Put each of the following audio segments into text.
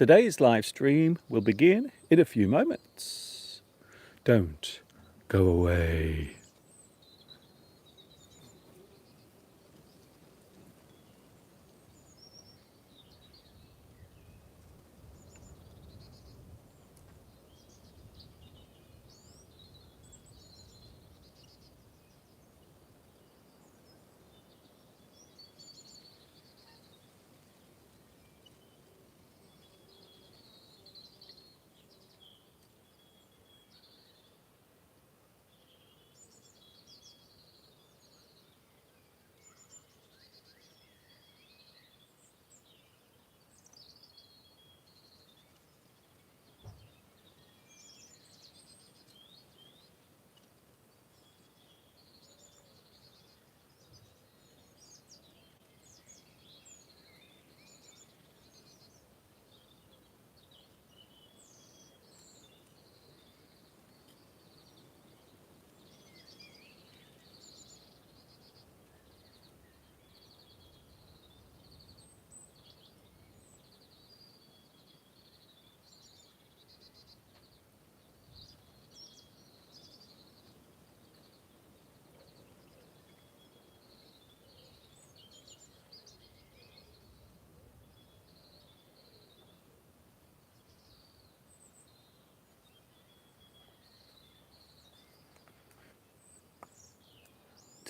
Today's live stream will begin in a few moments. Don't go away.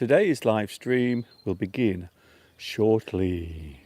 Today's live stream will begin shortly.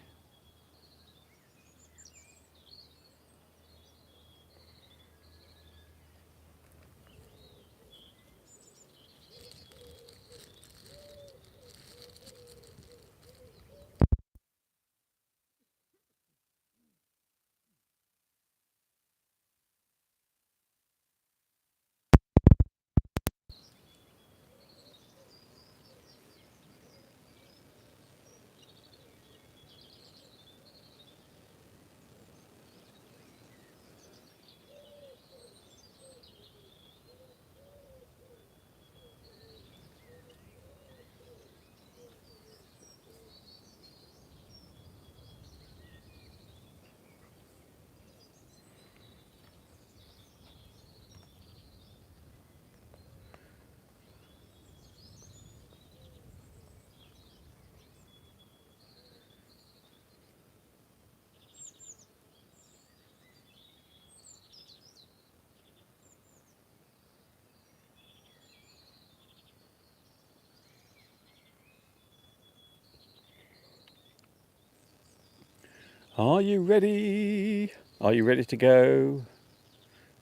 Are you ready? Are you ready to go?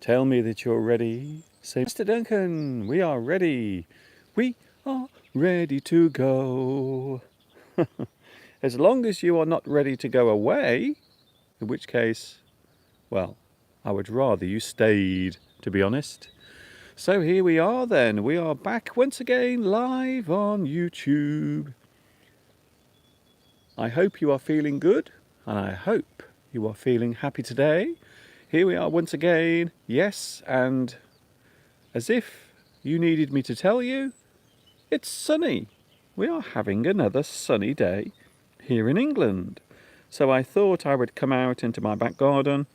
Tell me that you're ready. Say, Mr. Duncan, we are ready. We are ready to go. As long as you are not ready to go away, in which case, well, I would rather you stayed, to be honest. So here we are then. We are back once again live on YouTube. I hope you are feeling good, and I hope you are feeling happy today. Here we are once again. Yes, and as if you needed me to tell you, it's sunny. We are having another sunny day here in England. So I thought I would come out into my back garden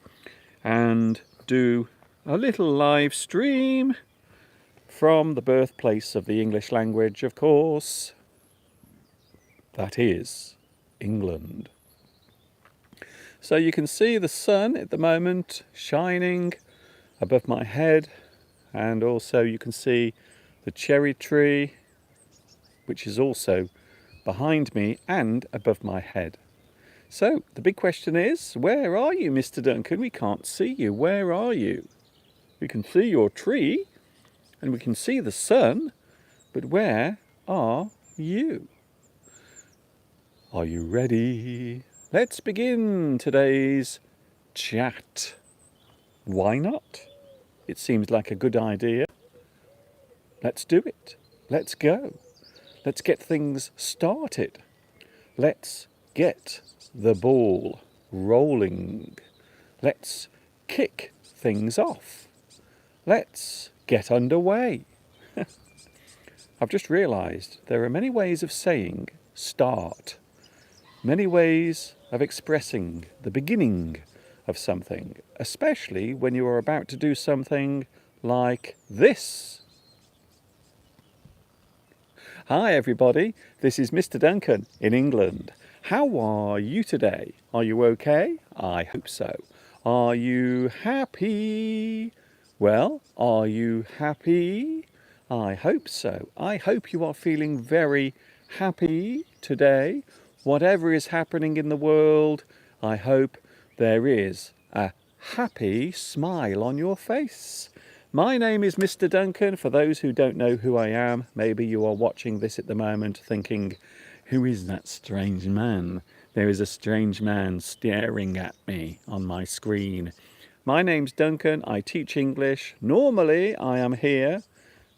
and do a little live stream from the birthplace of the English language, of course. That is England. So you can see the sun at the moment shining above my head, and also you can see the cherry tree, which is also behind me and above my head. So the big question is, where are you, Mr. Duncan? We can't see you. Where are you? We can see your tree and we can see the sun, but where are you? Are you ready? Let's begin today's chat. Why not? It seems like a good idea. Let's do it. Let's go. Let's get things started. Let's get the ball rolling. Let's kick things off. Let's get underway. I've just realised there are many ways of saying start. Many ways of expressing the beginning of something, especially when you are about to do something like this. Hi everybody, this is Mr. Duncan in England. How are you today? Are you okay? I hope so. Are you happy? Well, are you happy? I hope so. I hope you are feeling very happy today. Whatever is happening in the world, I hope there is a happy smile on your face. My name is Mr. Duncan. For those who don't know who I am, maybe you are watching this at the moment thinking, who is that strange man? There is a strange man staring at me on my screen. My name's Duncan. I teach English. Normally, I am here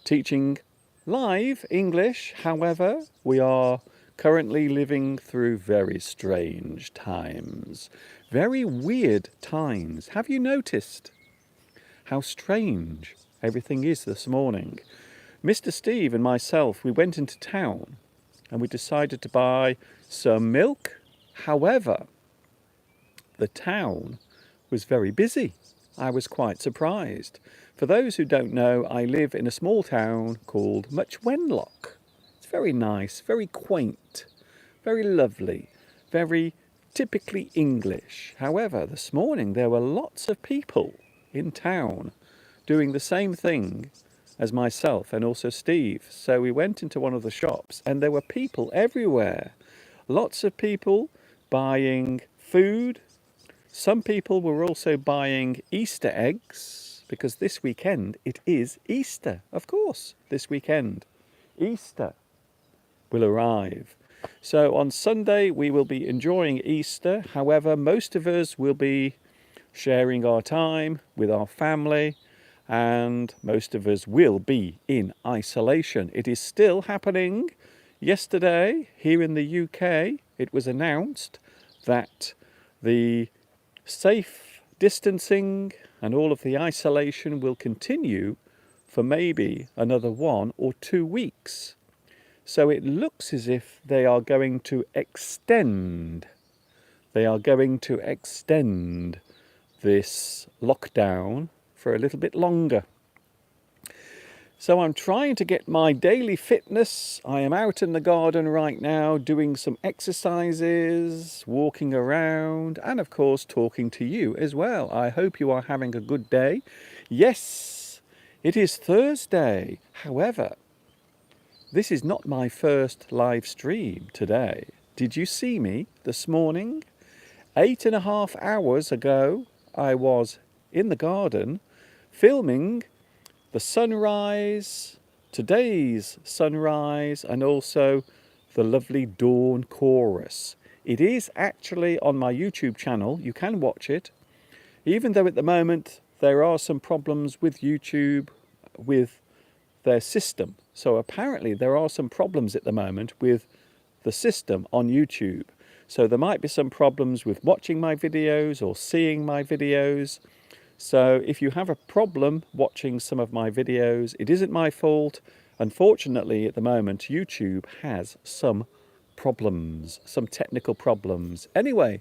teaching live English. However, we are currently living through very strange times. Very weird times. Have you noticed how strange everything is this morning? Mr. Steve and myself, we went into town and we decided to buy some milk. However, the town was very busy. I was quite surprised. For those who don't know, I live in a small town called Much Wenlock. It's very nice, very quaint, very lovely, very typically English. However, this morning there were lots of people in town doing the same thing as myself and also Steve. So we went into one of the shops and there were people everywhere. Lots of people buying food. Some people were also buying Easter eggs because this weekend it is Easter. Of course, this weekend Easter will arrive. So on Sunday we will be enjoying Easter. However, most of us will be sharing our time with our family, and most of us will be in isolation. It is still happening. Yesterday, here in the UK, it was announced that the safe distancing and all of the isolation will continue for maybe another 1 or 2 weeks. So it looks as if they are going to extend. They are going to extend this lockdown for a little bit longer. So I'm trying to get my daily fitness. I am out in the garden right now doing some exercises, walking around, and of course talking to you as well. I hope you are having a good day. Yes, it is Thursday. However, this is not my first live stream today. Did you see me this morning? 8.5 hours ago, I was in the garden filming the sunrise, today's sunrise, and also the lovely dawn chorus. It is actually on my YouTube channel. You can watch it, even though at the moment there are some problems with YouTube with their system. So apparently there are some problems at the moment with the system on YouTube. So there might be some problems with watching my videos or seeing my videos. So if you have a problem watching some of my videos, it isn't my fault. Unfortunately, at the moment, YouTube has some problems, some technical problems. Anyway,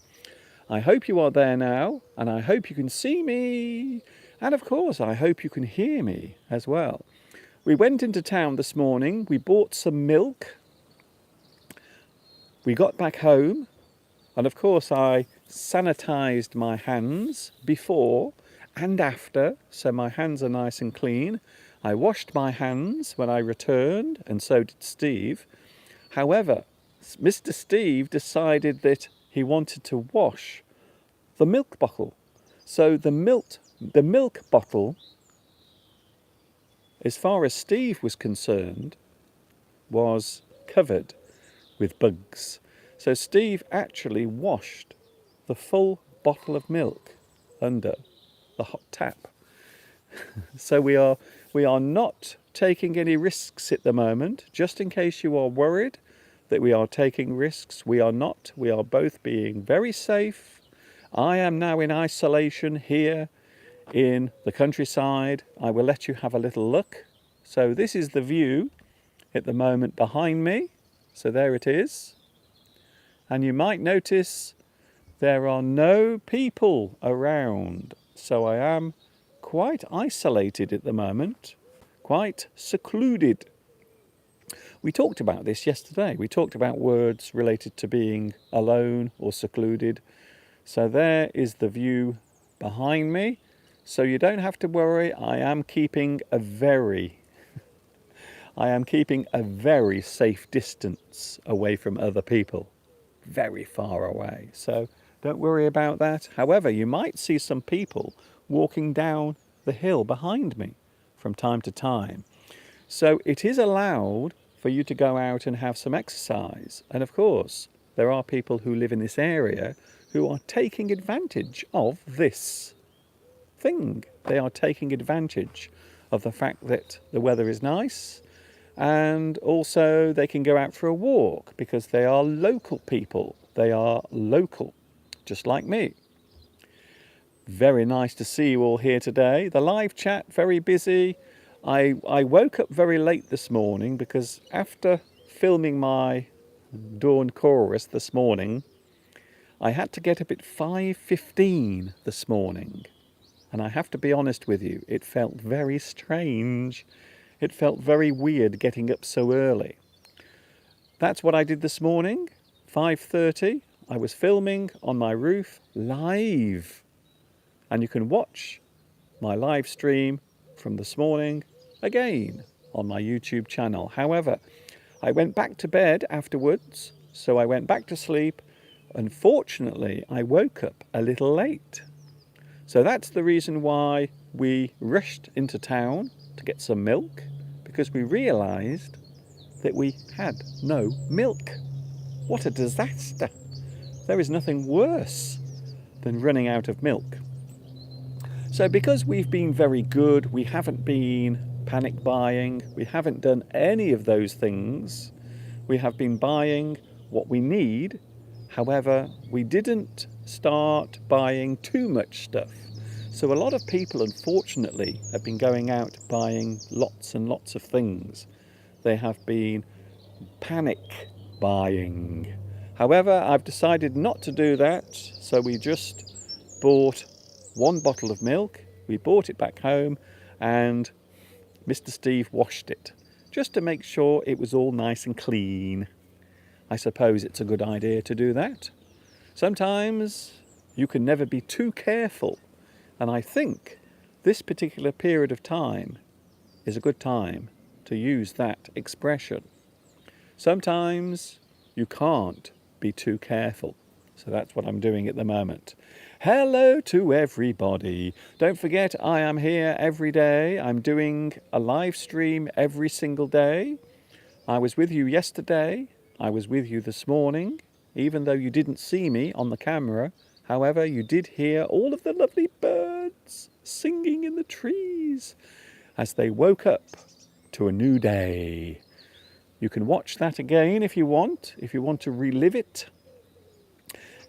I hope you are there now, and I hope you can see me. And of course, I hope you can hear me as well. We went into town this morning. We bought some milk. We got back home. And of course, I sanitized my hands before and after, so my hands are nice and clean. I washed my hands when I returned, and so did Steve. However, Mr. Steve decided that he wanted to wash the milk bottle. So the milk bottle, as far as Steve was concerned, was covered with bugs. So Steve actually washed the full bottle of milk under the hot tap. So we are not taking any risks at the moment. Just in case you are worried that we are taking risks, we are not. We are both being very safe. I am now in isolation here in the countryside. I will let you have a little look. So this is the view at the moment behind me. So there it is. And you might notice There are no people around, so I am quite isolated at the moment, quite secluded. We talked about this yesterday. We talked about words related to being alone or secluded. So there is the view behind me. So you don't have to worry. I am keeping a very safe distance away from other people. Very far away. So don't worry about that. However, you might see some people walking down the hill behind me from time to time. So it is allowed for you to go out and have some exercise. And of course, there are people who live in this area who are taking advantage of this thing. They are taking advantage of the fact that the weather is nice, and also they can go out for a walk because they are local people. They are local, just like me. Very nice to see you all here today. The live chat, very busy. I woke up very late this morning because after filming my dawn chorus this morning, I had to get up at 5:15 this morning. And I have to be honest with you, it felt very strange. It felt very weird getting up so early. That's what I did this morning, 5:30. I was filming on my roof live. And you can watch my live stream from this morning again on my YouTube channel. However, I went back to bed afterwards, so I went back to sleep. Unfortunately, I woke up a little late. So that's the reason why we rushed into town to get some milk, because we realised that we had no milk. What a disaster. There is nothing worse than running out of milk. So because we've been very good, we haven't been panic buying, we haven't done any of those things. We have been buying what we need. However, we didn't start buying too much stuff. So a lot of people, unfortunately, have been going out buying lots and lots of things. They have been panic buying. However, I've decided not to do that. So we just bought one bottle of milk. We brought it back home and Mr. Steve washed it just to make sure it was all nice and clean. I suppose it's a good idea to do that. Sometimes you can never be too careful. And I think this particular period of time is a good time to use that expression. Sometimes you can't be too careful. So that's what I'm doing at the moment. Hello to everybody. Don't forget, I am here every day. I'm doing a live stream every single day. I was with you yesterday. I was with you this morning, even though you didn't see me on the camera. However, you did hear all of the lovely birds singing in the trees as they woke up to a new day. You can watch that again if you want to relive it.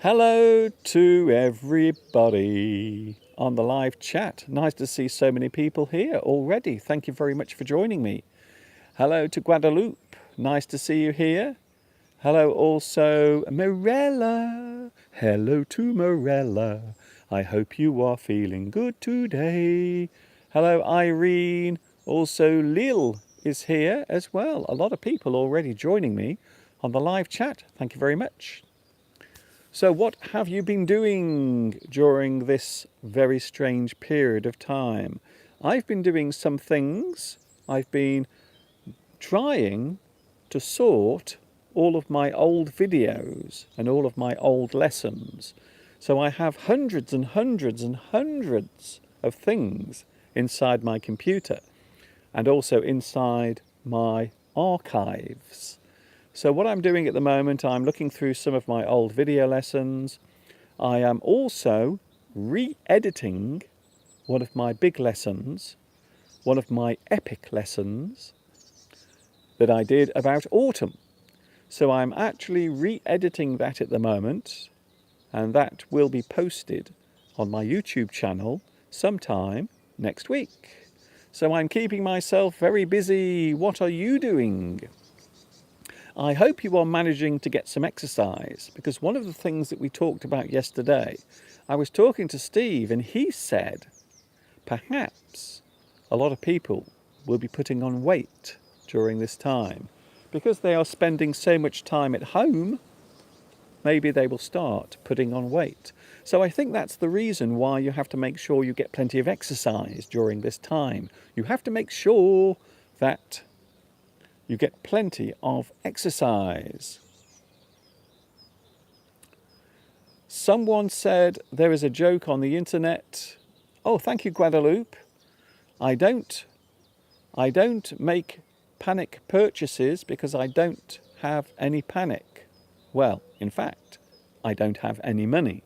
Hello to everybody on the live chat. Nice to see so many people here already. Thank you very much for joining me. Hello to Guadeloupe. Nice to see you here. Hello also Morella. Hello to Morella. I hope you are feeling good today. Hello Irene. Also Lil is here as well. A lot of people already joining me on the live chat. Thank you very much. So what have you been doing during this very strange period of time? I've been doing some things. I've been trying to sort all of my old videos and all of my old lessons. So I have hundreds and hundreds and hundreds of things inside my computer and also inside my archives. So what I'm doing at the moment, I'm looking through some of my old video lessons. I am also re-editing one of my big lessons, one of my epic lessons that I did about autumn. So I'm actually re-editing that at the moment, and that will be posted on my YouTube channel sometime next week. So I'm keeping myself very busy. What are you doing? I hope you are managing to get some exercise, because one of the things that we talked about yesterday, I was talking to Steve and he said perhaps a lot of people will be putting on weight during this time because they are spending so much time at home. Maybe they will start putting on weight. So I think that's the reason why you have to make sure you get plenty of exercise during this time. You have to make sure that you get plenty of exercise. Someone said there is a joke on the internet. Oh, thank you, Guadalupe. I don't make panic purchases because I don't have any panic. Well, in fact, I don't have any money.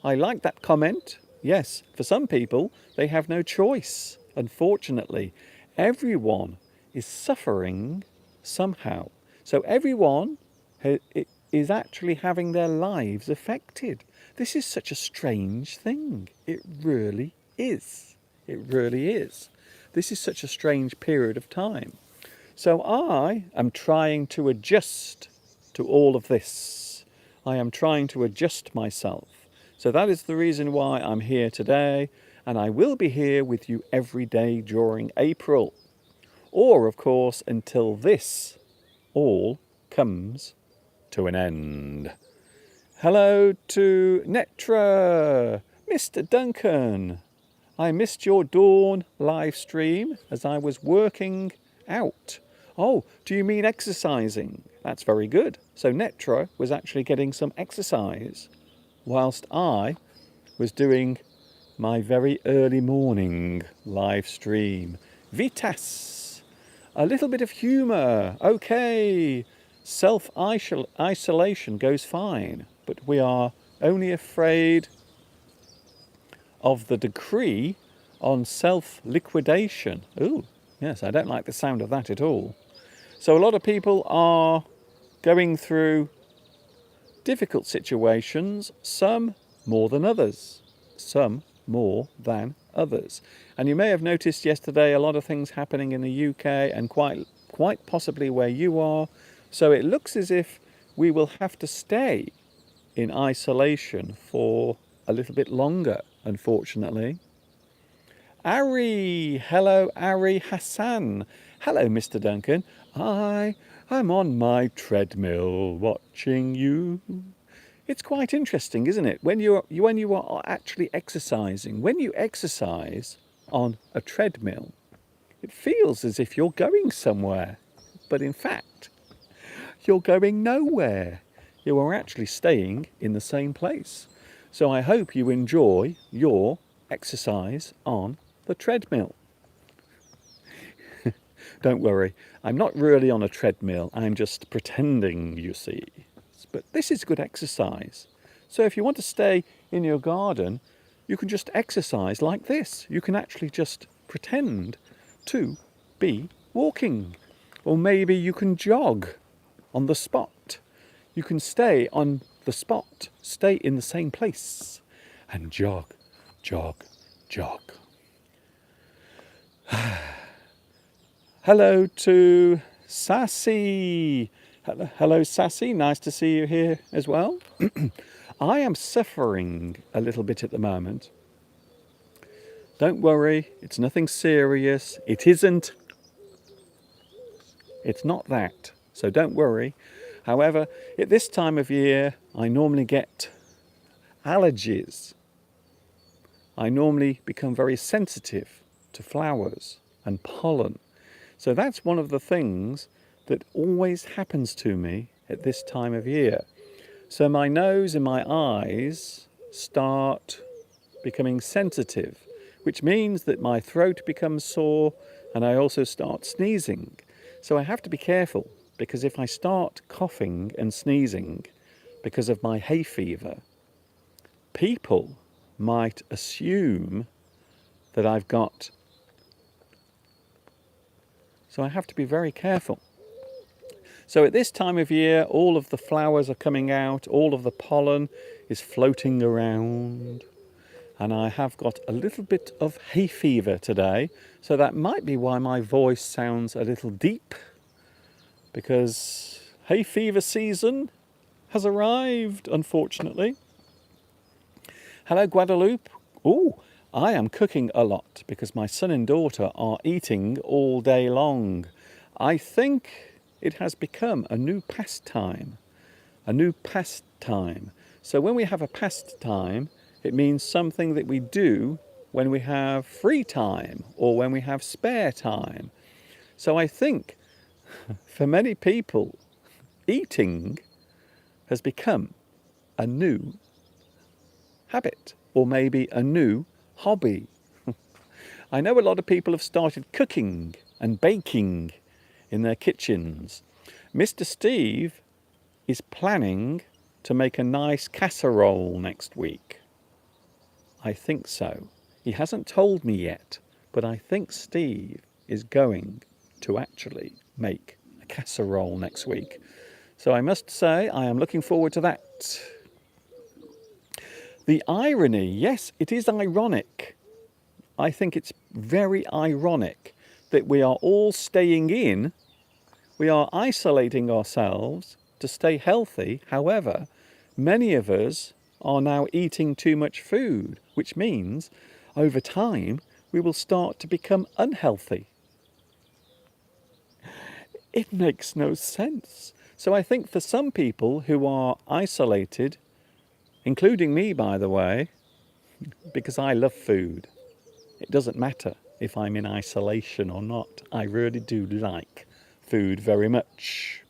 I like that comment. Yes, for some people, they have no choice. Unfortunately, everyone is suffering somehow. So everyone is actually having their lives affected. This is such a strange thing. It really is. It really is. This is such a strange period of time. So I am trying to adjust to all of this. I am trying to adjust myself. So that is the reason why I'm here today, and I will be here with you every day during April. Or, of course, until this all comes to an end. Hello to Netra, Mr. Duncan. I missed your dawn live stream as I was working out. Oh, do you mean exercising? That's very good. So Netra was actually getting some exercise whilst I was doing my very early morning live stream. Vitas, a little bit of humour. Okay, self-isolation goes fine, but we are only afraid of the decree on self-liquidation. Ooh, yes, I don't like the sound of that at all. So a lot of people are going through difficult situations, some more than others. Some more than others. And you may have noticed yesterday a lot of things happening in the UK and quite possibly where you are. So it looks as if we will have to stay in isolation for a little bit longer, unfortunately. Ari, hello Ari Hassan. Hello Mr. Duncan. I'm on my treadmill watching you. It's quite interesting, isn't it? When you are actually exercising, when you exercise on a treadmill, it feels as if you're going somewhere. But in fact, you're going nowhere. You are actually staying in the same place. So I hope you enjoy your exercise on the treadmill. Don't worry, I'm not really on a treadmill, I'm just pretending, you see. But this is good exercise. So if you want to stay in your garden, you can just exercise like this. You can actually just pretend to be walking. Or maybe you can jog on the spot. You can stay on the spot, stay in the same place, and jog, jog, jog. Hello to Sassy. Hello, Sassy. Nice to see you here as well. I am suffering a little bit at the moment. Don't worry, it's nothing serious. It isn't. It's not that. So don't worry. However, at this time of year, I normally get allergies. I normally become very sensitive to flowers and pollen. So that's one of the things that always happens to me at this time of year. So my nose and my eyes start becoming sensitive, which means that my throat becomes sore and I also start sneezing. So I have to be careful, because if I start coughing and sneezing because of my hay fever, people might assume that I've got. So I have to be very careful. So at this time of year, all of the flowers are coming out, all of the pollen is floating around, and I have got a little bit of hay fever today, so that might be why my voice sounds a little deep. because hay fever season has arrived, unfortunately. Hello, Guadeloupe. Oh, I am cooking a lot because my son and daughter are eating all day long. I think it has become a new pastime. A new pastime. So when we have a pastime, it means something that we do when we have free time or when we have spare time. So I think for many people, eating has become a new habit or maybe a new hobby. I know a lot of people have started cooking and baking in their kitchens. Mr. Steve is planning to make a nice casserole next week. I think so. He hasn't told me yet, but I think Steve is going to actually make a casserole next week. So I must say I am looking forward to that. The irony, yes, it is ironic. I think it's very ironic that we are all staying in, we are isolating ourselves to stay healthy. However, many of us are now eating too much food, which means over time we will start to become unhealthy. It makes no sense. So I think for some people who are isolated, including me, by the way, because I love food, it doesn't matter if I'm in isolation or not. I really do like food very much.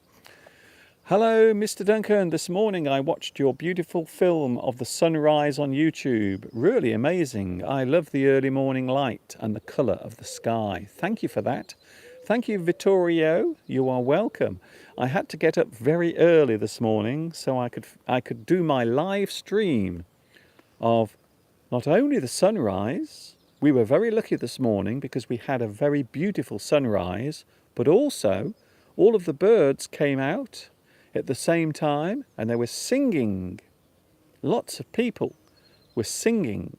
Hello, Mr. Duncan. This morning I watched your beautiful film of the sunrise on YouTube. Really amazing. I love the early morning light and the colour of the sky. Thank you for that. Thank you, Vittorio. You are welcome. I had to get up very early this morning so I could do my live stream of not only the sunrise. We were very lucky this morning because we had a very beautiful sunrise, but also all of the birds came out at the same time and they were singing. Lots of people were singing.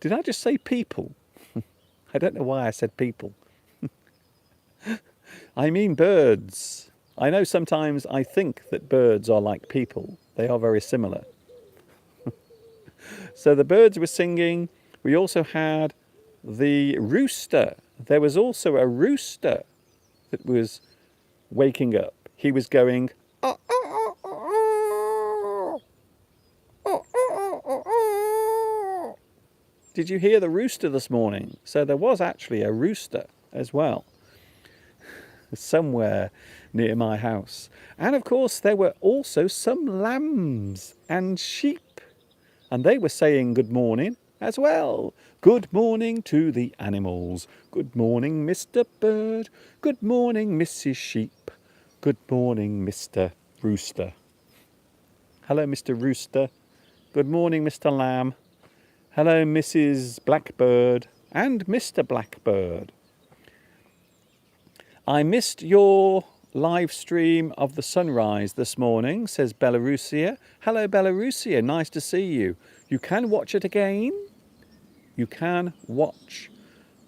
Did I just say people? I don't know why I said people. I mean birds. I know sometimes I think that birds are like people. They are very similar. So the birds were singing. We also had the rooster. There was also a rooster that was waking up. He was going, "Oh, oh, oh, oh, oh, oh, oh, oh." Did you hear the rooster this morning? So there was actually a rooster as well, somewhere near my house. And of course there were also some lambs and sheep, and they were saying good morning as well. Good morning to the animals. Good morning, Mr. Bird. Good morning, Mrs. Sheep. Good morning, Mr. Rooster. Hello, Mr. Rooster. Good morning, Mr. Lamb. Hello, Mrs. Blackbird and Mr. Blackbird. I missed your live stream of the sunrise this morning, says Belarusia. Hello, Belarusia. Nice to see you. You can watch it again. You can watch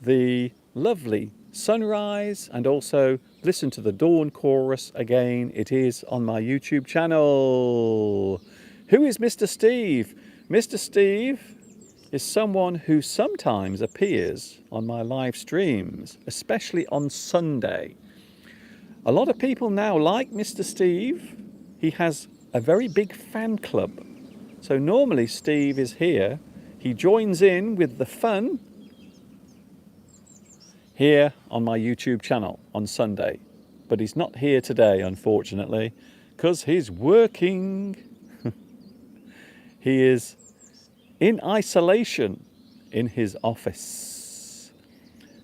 the lovely sunrise and also listen to the dawn chorus again. It is on my YouTube channel. Who is Mr. Steve? Mr. Steve is someone who sometimes appears on my live streams, especially on Sunday. A lot of people now like Mr. Steve. He has a very big fan club. So normally Steve is here. He joins in with the fun here on my YouTube channel on Sunday. But he's not here today, unfortunately, because he's working. He is in isolation in his office.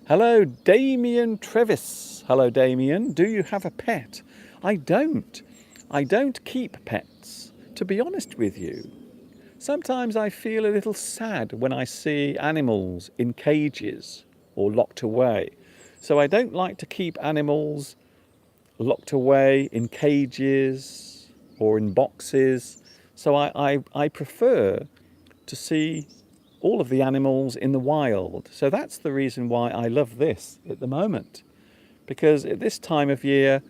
Hello, Damien Trevis. Hello, Damien. Do you have a pet? I don't. I don't keep pets, to be honest with you. Sometimes I feel a little sad when I see animals in cages or locked away. So I don't like to keep animals locked away in cages or in boxes. So I prefer to see all of the animals in the wild. So that's the reason why I love this at the moment, because at this time of year,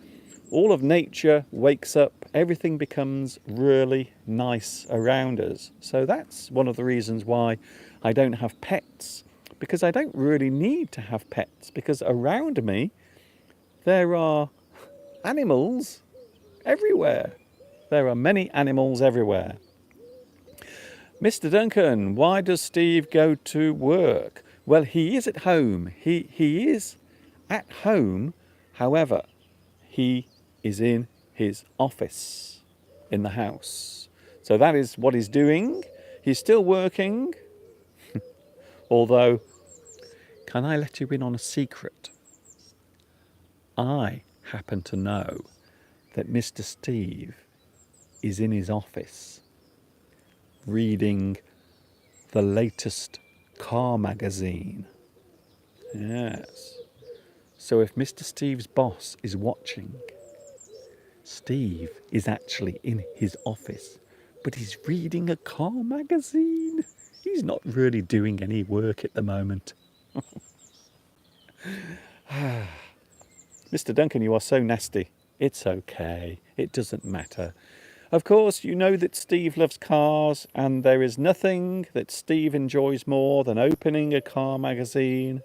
all of nature wakes up, everything becomes really nice around us. So that's one of the reasons why I don't have pets, because I don't really need to have pets, because around me there are animals everywhere. There are many animals everywhere. Mr. Duncan, why does Steve go to work? Well, he is at home. He is at home. However, he is in his office in the house. So that is what he's doing. He's still working. Although, can I let you in on a secret? I happen to know that Mr. Steve is in his office reading the latest car magazine. Yes. So if Mr. Steve's boss is watching, Steve is actually in his office, but he's reading a car magazine. He's not really doing any work at the moment. Mr. Duncan, you are so nasty. It's okay. It doesn't matter. Of course, you know that Steve loves cars, and there is nothing that Steve enjoys more than opening a car magazine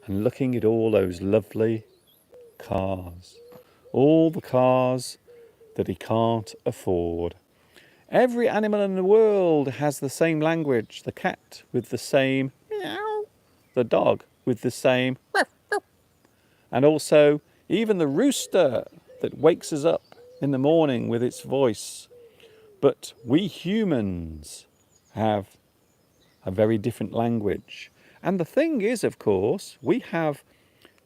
and looking at all those lovely cars. All the cars that he can't afford. Every animal in the world has the same language. The cat with the same meow. The dog with the same ruff, ruff. And also even the rooster that wakes us up in the morning with its voice. But we humans have a very different language. And the thing is, of course, we have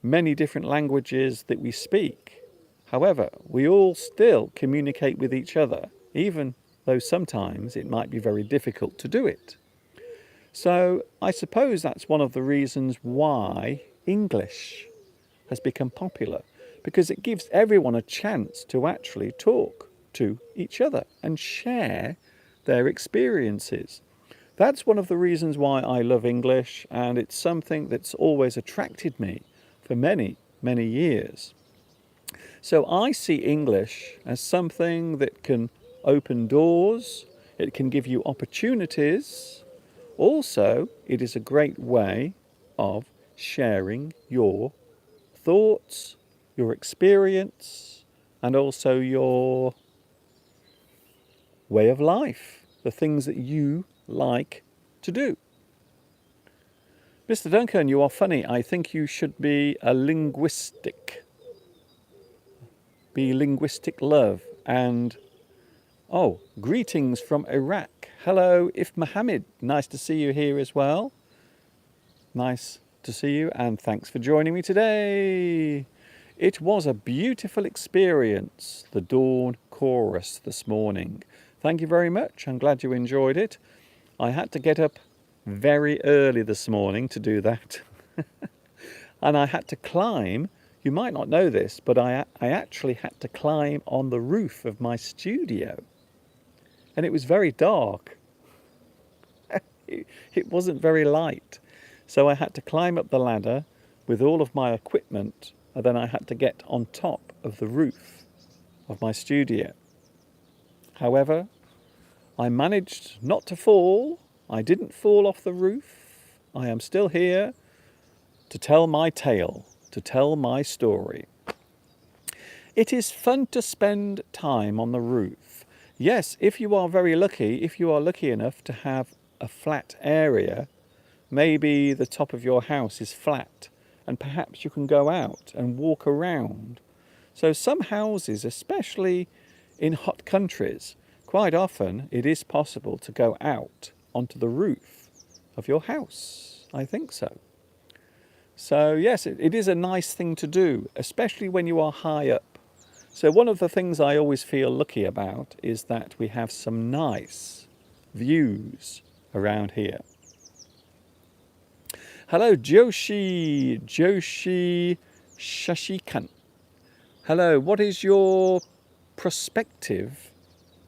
many different languages that we speak. However, we all still communicate with each other, even though sometimes it might be very difficult to do it. So I suppose that's one of the reasons why English has become popular, because it gives everyone a chance to actually talk to each other and share their experiences. That's one of the reasons why I love English, and it's something that's always attracted me for many, many years. So I see English as something that can open doors, it can give you opportunities. Also, it is a great way of sharing your thoughts, your experience, and also your way of life, the things that you like to do. Mr. Duncan, you are funny. I think you should be linguistic love. And oh, greetings from Iraq. Hello, If Mohammed. Nice to see you here as well. Nice to see you, and thanks for joining me today. It was a beautiful experience, the dawn chorus this morning. Thank you very much. I'm glad you enjoyed it. I had to get up very early this morning to do that. And I had to climb. You might not know this, but I actually had to climb on the roof of my studio. And it was very dark. It wasn't very light. So I had to climb up the ladder with all of my equipment, and then I had to get on top of the roof of my studio. However, I managed not to fall. I didn't fall off the roof. I am still here to tell my tale, to tell my story. It is fun to spend time on the roof. Yes, if you are very lucky, if you are lucky enough to have a flat area, maybe the top of your house is flat, and perhaps you can go out and walk around. So some houses, especially in hot countries, quite often it is possible to go out onto the roof of your house. I think so. So yes, it is a nice thing to do, especially when you are high up. So one of the things I always feel lucky about is that we have some nice views around here. Hello, Joshi Shashikan. Hello, what is your perspective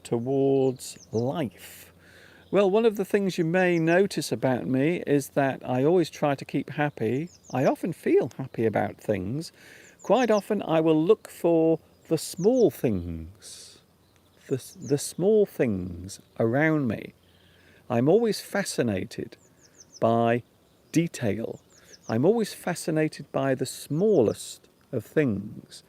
towards life? Well, one of the things you may notice about me is that I always try to keep happy. I often feel happy about things, Quite often I will look for the small things, the small things around me. I'm always fascinated by detail. I'm always fascinated by the smallest of things.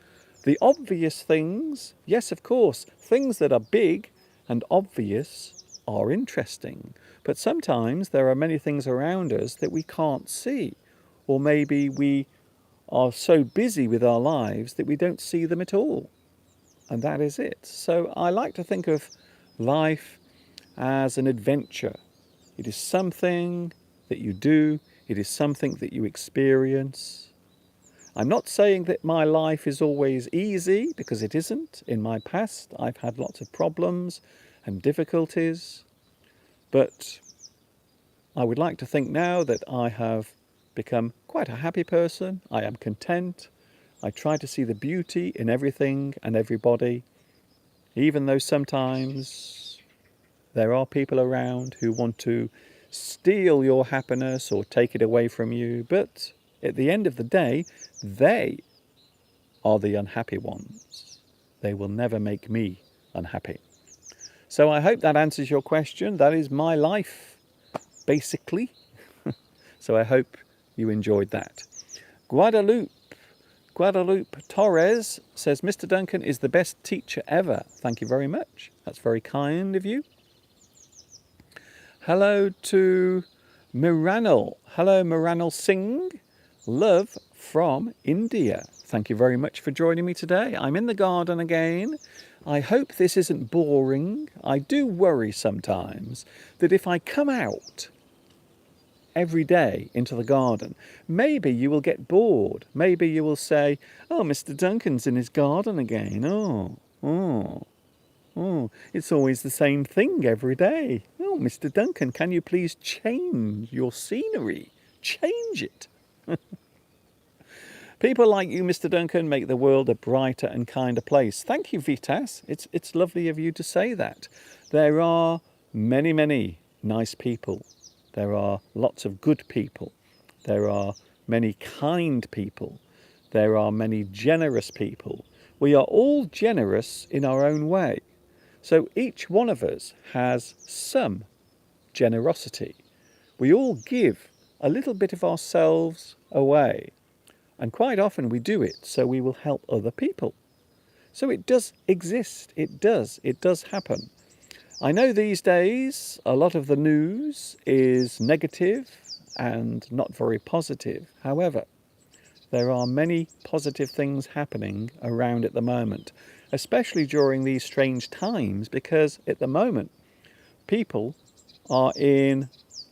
The obvious things, yes, of course, things that are big and obvious are interesting. But sometimes there are many things around us that we can't see. Or maybe we are so busy with our lives that we don't see them at all. And that is it. So I like to think of life as an adventure. It is something that you do. It is something that you experience. I'm not saying that my life is always easy, because it isn't. In my past, I've had lots of problems and difficulties. But I would like to think now that I have become quite a happy person. I am content. I try to see the beauty in everything and everybody, even though sometimes there are people around who want to steal your happiness or take it away from you. But at the end of the day, they are the unhappy ones. They will never make me unhappy. So I hope that answers your question. That is my life, basically. So I hope you enjoyed that. Guadalupe Torres says, Mr. Duncan is the best teacher ever. Thank you very much. That's very kind of you. Hello to Miranil. Hello, Miranil Singh. Love from India. Thank you very much for joining me today. I'm in the garden again. I hope this isn't boring. I do worry sometimes that if I come out every day into the garden, maybe you will get bored. Maybe you will say, oh, Mr. Duncan's in his garden again. Oh, it's always the same thing every day. Oh, Mr. Duncan, can you please change your scenery? Change it. People like you, Mr. Duncan, make the world a brighter and kinder place. Thank you, Vitas. It's lovely of you to say that. There are many, many nice people. There are lots of good people. There are many kind people. There are many generous people. We are all generous in our own way. So each one of us has some generosity. We all give a little bit of ourselves away. And quite often we do it so we will help other people. So it does exist. It does happen. I know these days a lot of the news is negative and not very positive. However, there are many positive things happening around at the moment, especially during these strange times, because at the moment people are in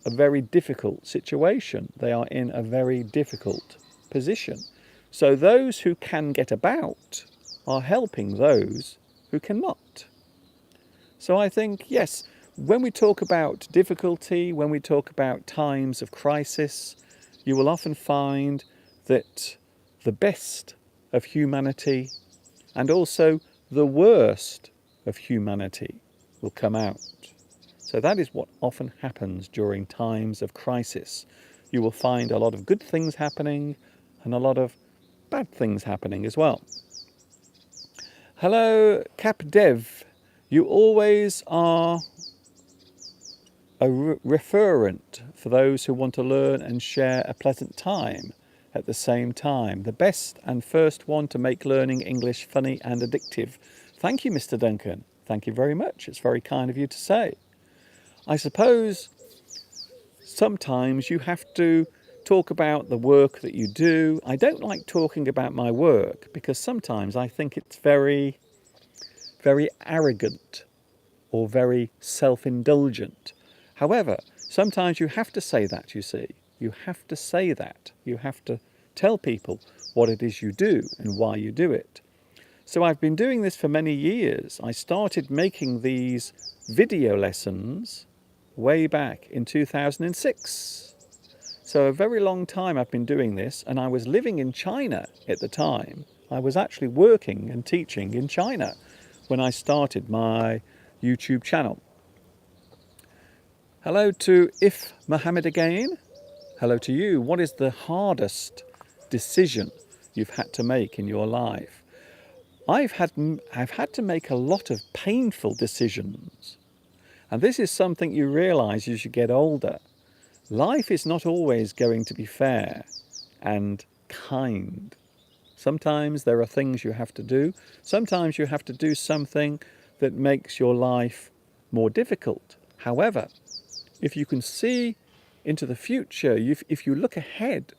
a very difficult situation. They are in a very difficult position. So those who can get about are helping those who cannot. So I think, yes, when we talk about difficulty, when we talk about times of crisis, you will often find that the best of humanity and also the worst of humanity will come out. So that is what often happens during times of crisis. You will find a lot of good things happening and a lot of bad things happening as well. Hello, CapDev. You always are a referent for those who want to learn and share a pleasant time at the same time. The best and first one to make learning English funny and addictive. Thank you, Mr. Duncan. Thank you very much. It's very kind of you to say. I suppose sometimes you have to talk about the work that you do. I don't like talking about my work because sometimes I think it's very, very arrogant or very self-indulgent. However, sometimes you have to say that, you see. You have to say that. You have to tell people what it is you do and why you do it. So I've been doing this for many years. I started making these video lessons way back in 2006. So a very long time I've been doing this, and I was living in China at the time. I was actually working and teaching in China when I started my YouTube channel. Hello to If Mohammed again. Hello to you. What is the hardest decision you've had to make in your life. I've had to make a lot of painful decisions. And this is something you realize as you get older. Life is not always going to be fair and kind. Sometimes there are things you have to do. Sometimes you have to do something that makes your life more difficult. However, if you can see into the future, if you look ahead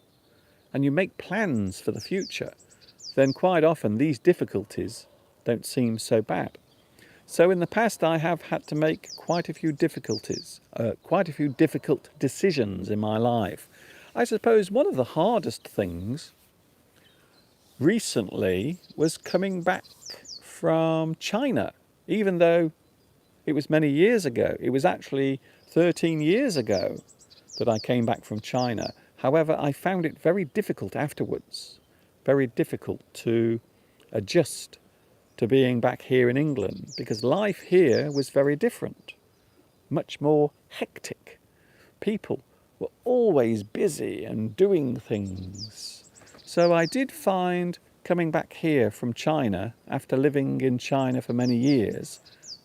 and you make plans for the future, then quite often these difficulties don't seem so bad. So in the past I have had to make quite a few difficult decisions in my life. I suppose one of the hardest things recently was coming back from China, even though it was many years ago. It was actually 13 years ago that I came back from China. However, I found it very difficult afterwards, very difficult to adjust to being back here in England, because life here was very different, much more hectic. People were always busy and doing things. So I did find coming back here from China, after living in China for many years,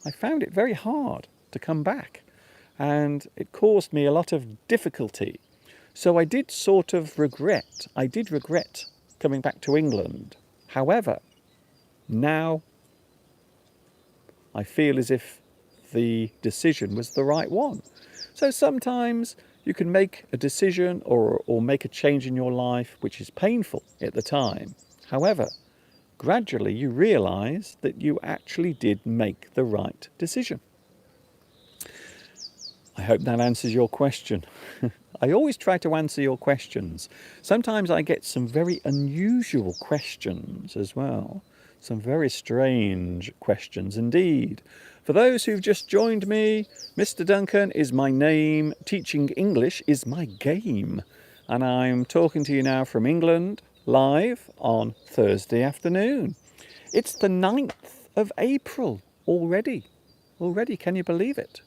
I found it very hard to come back, and it caused me a lot of difficulty. So I did regret coming back to England. However, now I feel as if the decision was the right one. So sometimes you can make a decision or make a change in your life which is painful at the time. However, gradually you realize that you actually did make the right decision. I hope that answers your question. I always try to answer your questions. Sometimes I get some very unusual questions as well. Some very strange questions indeed. For those who've just joined me, Mr. Duncan is my name. Teaching English is my game. And I'm talking to you now from England, live on Thursday afternoon. It's the 9th of April already. Already, can you believe it?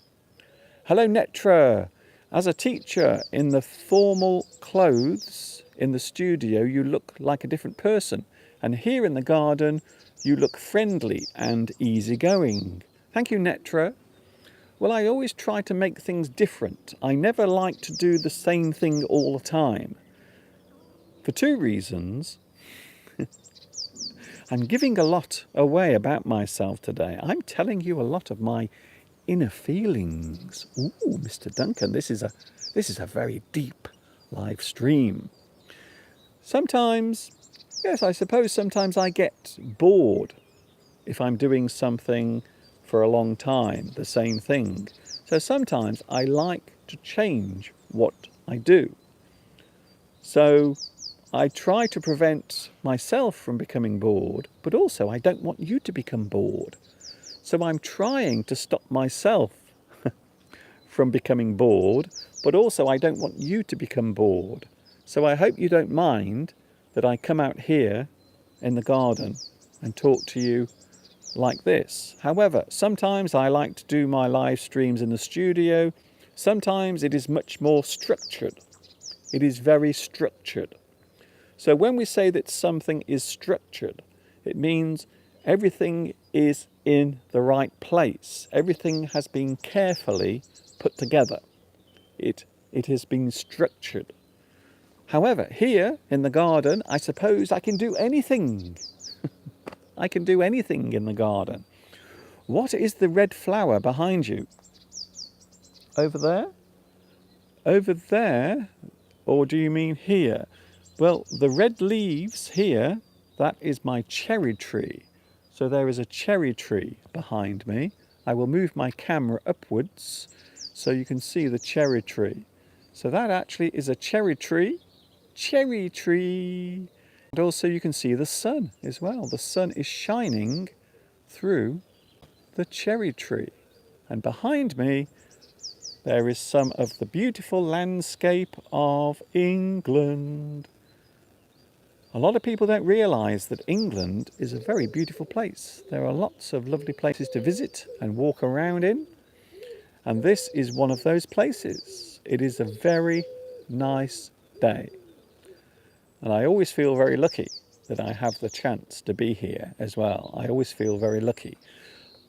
Hello, Netra. As a teacher in the formal clothes in the studio, you look like a different person. And here in the garden, you look friendly and easygoing. Thank you, Netra. Well, I always try to make things different. I never like to do the same thing all the time. For two reasons. I'm giving a lot away about myself today. I'm telling you a lot of my inner feelings. Ooh, Mr. Duncan, this is a very deep live stream. Sometimes, yes, I suppose sometimes I get bored if I'm doing something for a long time, the same thing. So sometimes I like to change what I do. So I try to prevent myself from becoming bored, but also I don't want you to become bored. So I'm trying to stop myself from becoming bored, but also I don't want you to become bored. So I hope you don't mind that I come out here in the garden and talk to you like this. However, sometimes I like to do my live streams in the studio. Sometimes it is much more structured. It is very structured. So when we say that something is structured, it means everything is in the right place. Everything has been carefully put together. It has been structured. However, here in the garden, I suppose I can do anything. I can do anything in the garden. What is the red flower behind you? Over there? Over there? Or do you mean here? Well, the red leaves here, that is my cherry tree. So there is a cherry tree behind me. I will move my camera upwards so you can see the cherry tree. So that actually is a cherry tree. Cherry tree. And also you can see the sun as well. The sun is shining through the cherry tree. And behind me, there is some of the beautiful landscape of England. A lot of people don't realise that England is a very beautiful place. There are lots of lovely places to visit and walk around in. And this is one of those places. It is a very nice day. And I always feel very lucky that I have the chance to be here as well. I always feel very lucky.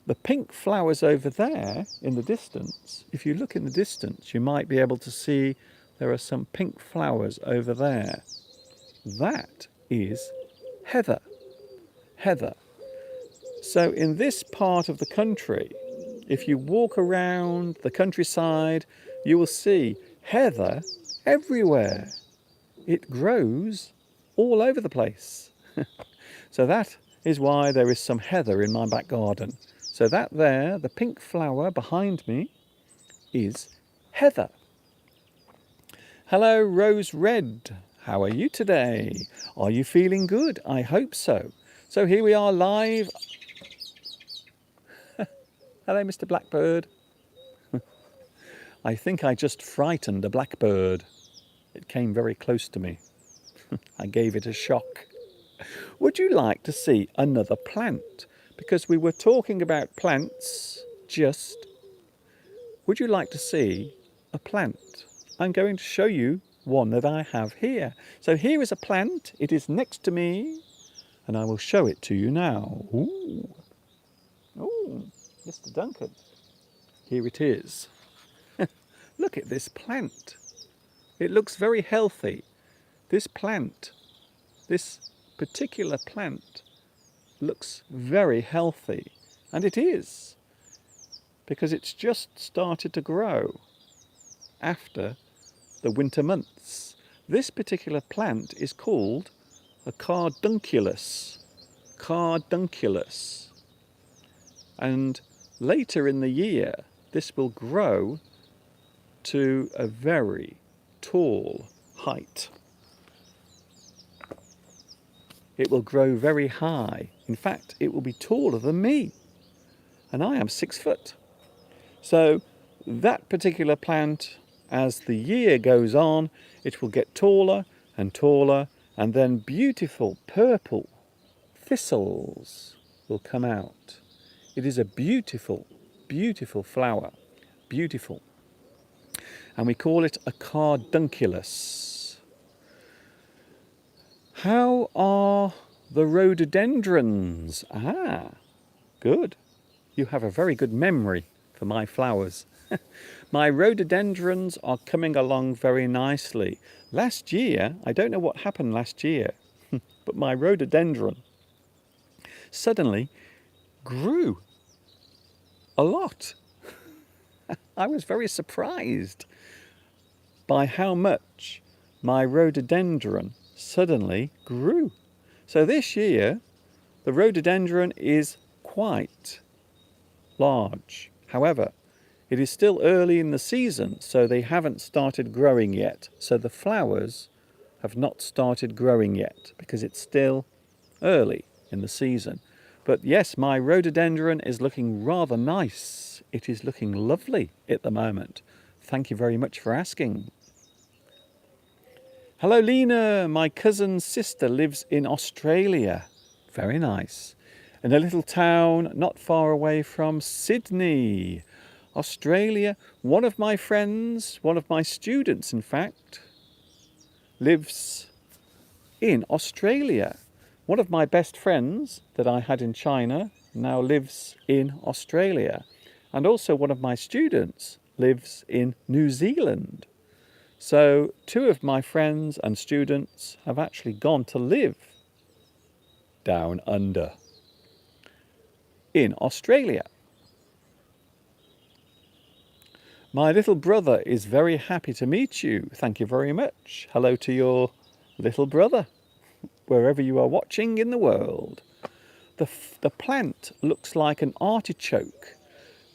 The pink flowers over there in the distance, if you look in the distance, you might be able to see there are some pink flowers over there. That is heather. Heather. So in this part of the country, if you walk around the countryside, you will see heather everywhere. It grows all over the place. So that is why there is some heather in my back garden. So that there, the pink flower behind me, is heather. Hello, Rose Red. How are you today? Are you feeling good? I hope so. So here we are live. Hello, Mr. Blackbird. I think I just frightened a blackbird. It came very close to me. I gave it a shock. Would you like to see another plant? Because we were talking about plants just. Would you like to see a plant? I'm going to show you one that I have here. So here is a plant. It is next to me. And I will show it to you now. Ooh. Ooh, Mr. Duncan. Here it is. Look at this plant. It looks very healthy. This plant, this particular plant, looks very healthy. And it is. Because it's just started to grow after the winter months. This particular plant is called a cardunculus. Cardunculus. And later in the year, this will grow to a very tall height. It will grow very high. In fact, it will be taller than me. And I am 6 foot. So that particular plant, as the year goes on, it will get taller and taller, and then beautiful purple thistles will come out. It is a beautiful, beautiful flower. Beautiful. And we call it a cardunculus. How are the rhododendrons? Ah, good. You have a very good memory for my flowers. My rhododendrons are coming along very nicely. Last year, I don't know what happened last year, but my rhododendron suddenly grew a lot. I was very surprised by how much my rhododendron suddenly grew. So this year, the rhododendron is quite large. However, it is still early in the season, so they haven't started growing yet. So the flowers have not started growing yet because it's still early in the season. But yes, my rhododendron is looking rather nice. It is looking lovely at the moment. Thank you very much for asking. Hello, Lena. My cousin's sister lives in Australia. Very nice. In a little town not far away from Sydney, Australia. One of my friends, one of my students, in fact, lives in Australia. One of my best friends that I had in China now lives in Australia. And also one of my students lives in New Zealand. So 2 of my friends and students have actually gone to live down under in Australia. My little brother is very happy to meet you. Thank you very much. Hello to your little brother, wherever you are watching in the world. The plant looks like an artichoke.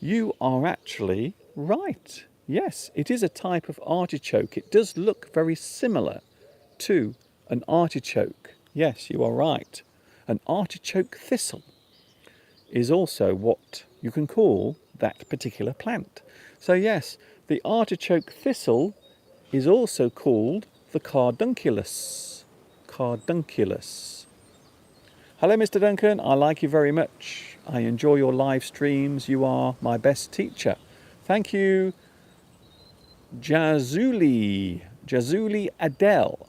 You are actually right. Yes, it is a type of artichoke. It does look very similar to an artichoke. Yes, you are right. An artichoke thistle is also what you can call that particular plant. So yes, the artichoke thistle is also called the cardunculus. Cardunculus. Hello, Mr. Duncan. I like you very much. I enjoy your live streams. You are my best teacher. Thank you, Jazuli Adele.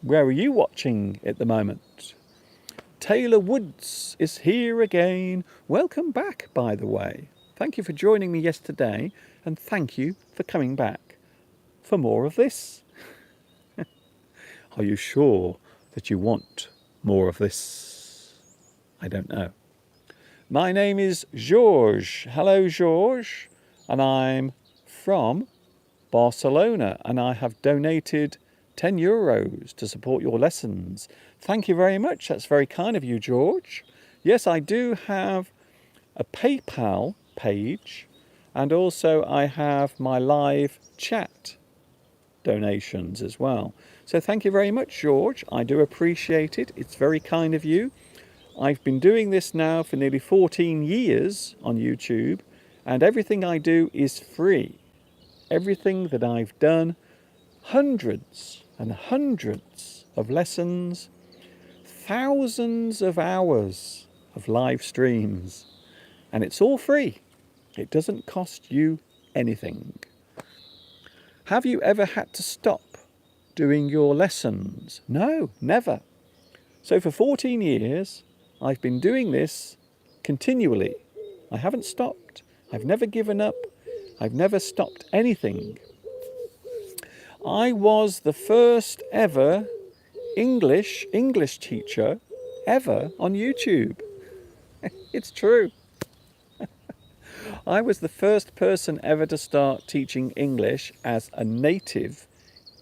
Where are you watching at the moment? Taylor Woods is here again. Welcome back, by the way. Thank you for joining me yesterday, and thank you for coming back for more of this. Are you sure that you want more of this? I don't know. My name is George. Hello, George. And I'm from Barcelona, and I have donated €10 to support your lessons. Thank you very much. That's very kind of you, George. Yes, I do have a PayPal page, and also I have my live chat donations as well. So thank you very much, George. I do appreciate it. It's very kind of you. I've been doing this now for nearly 14 years on YouTube, and everything I do is free. Everything that I've done, hundreds and hundreds of lessons, thousands of hours of live streams, and it's all free. It doesn't cost you anything. Have you ever had to stop doing your lessons? No, never. So for 14 years, I've been doing this continually. I haven't stopped. I've never given up. I've never stopped anything. I was the first ever English teacher ever on YouTube. It's true. I was the first person ever to start teaching English as a native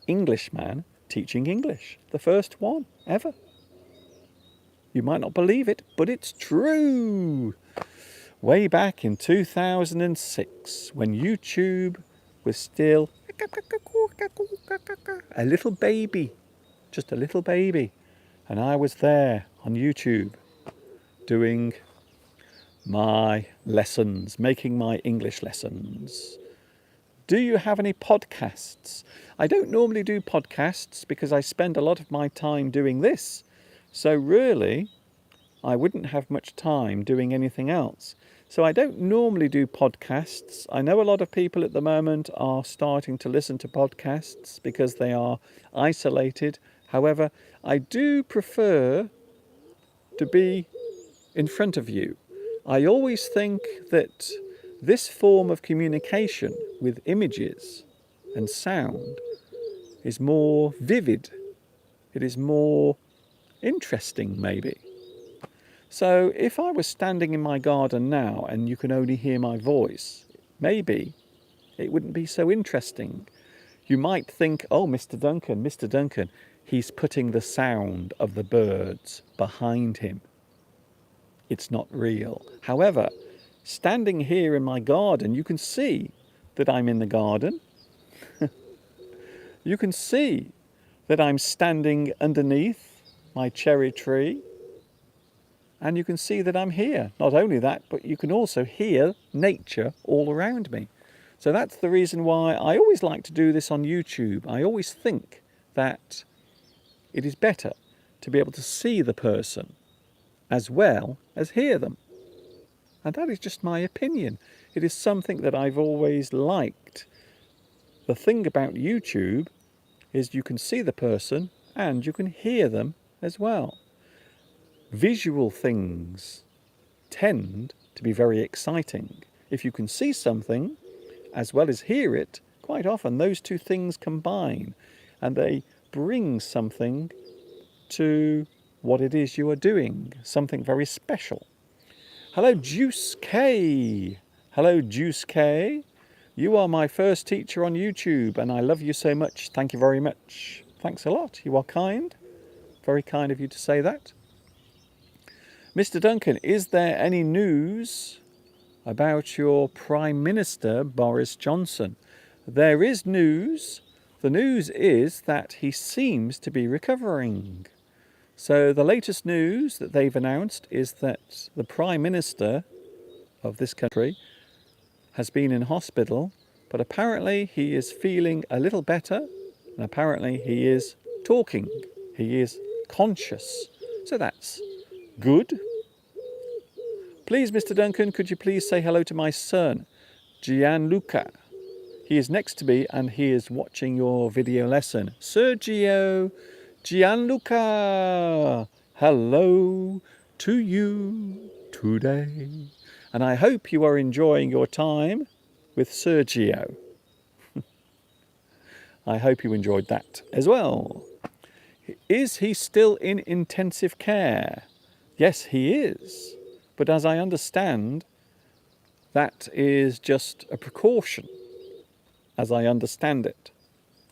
Englishman teaching English. The first one ever. You might not believe it, but it's true. Way back in 2006, when YouTube was still a little baby, just a little baby. And I was there on YouTube doing my lessons, making my English lessons. Do you have any podcasts? I don't normally do podcasts because I spend a lot of my time doing this. So really, I wouldn't have much time doing anything else. So I don't normally do podcasts. I know a lot of people at the moment are starting to listen to podcasts because they are isolated. However, I do prefer to be in front of you. I always think that this form of communication with images and sound is more vivid. It is more interesting, maybe. So if I was standing in my garden now and you can only hear my voice, maybe it wouldn't be so interesting. You might think, oh, Mr. Duncan, he's putting the sound of the birds behind him. It's not real. However, standing here in my garden, you can see that I'm in the garden. You can see that I'm standing underneath my cherry tree, and you can see that I'm here. Not only that, but you can also hear nature all around me. So that's the reason why I always like to do this on YouTube. I always think that it is better to be able to see the person as well as hear them. And that is just my opinion. It is something that I've always liked. The thing about YouTube is you can see the person and you can hear them as well. Visual things tend to be very exciting. If you can see something as well as hear it, quite often those two things combine and they bring something to what it is you are doing, something very special. Hello, Juice K. Hello, Juice K. You are my first teacher on YouTube and I love you so much. Thank you very much. Thanks a lot. You are kind. Very kind of you to say that. Mr. Duncan, is there any news about your Prime Minister, Boris Johnson? There is news. The news is that he seems to be recovering. So the latest news that they've announced is that the Prime Minister of this country has been in hospital, but apparently he is feeling a little better, and apparently he is talking. He is conscious. So that's good. Please, Mr. Duncan, could you please say hello to my son, Gianluca? He is next to me and he is watching your video lesson. Sergio, Gianluca, hello to you today. And I hope you are enjoying your time with Sergio. I hope you enjoyed that as well. Is he still in intensive care? Yes, he is. But as I understand, that is just a precaution, as I understand it.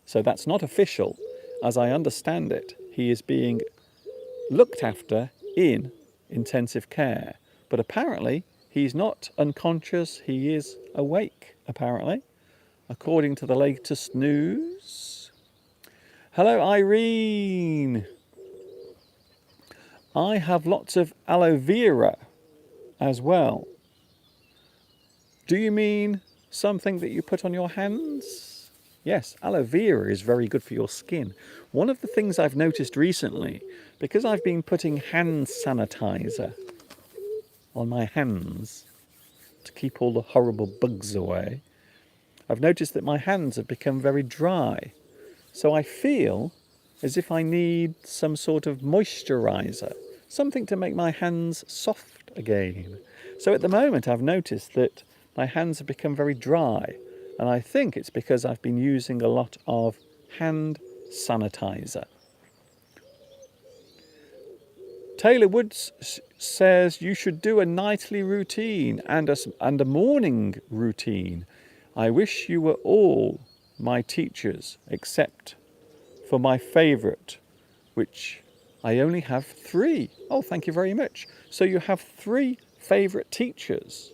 So that's not official. As I understand it, he is being looked after in intensive care. But apparently, he's not unconscious, he is awake, apparently, according to the latest news. Hello, Irene. I have lots of aloe vera as well. Do you mean something that you put on your hands? Yes, aloe vera is very good for your skin. One of the things I've noticed recently, because I've been putting hand sanitizer on my hands to keep all the horrible bugs away, I've noticed that my hands have become very dry. So I feel as if I need some sort of moisturizer, something to make my hands soft again. So at the moment I've noticed that my hands have become very dry, and I think it's because I've been using a lot of hand sanitizer. Taylor Woods says you should do a nightly routine and a morning routine. I wish you were all my teachers except for my favourite, which I only have 3. Oh, thank you very much. So you have 3 favourite teachers.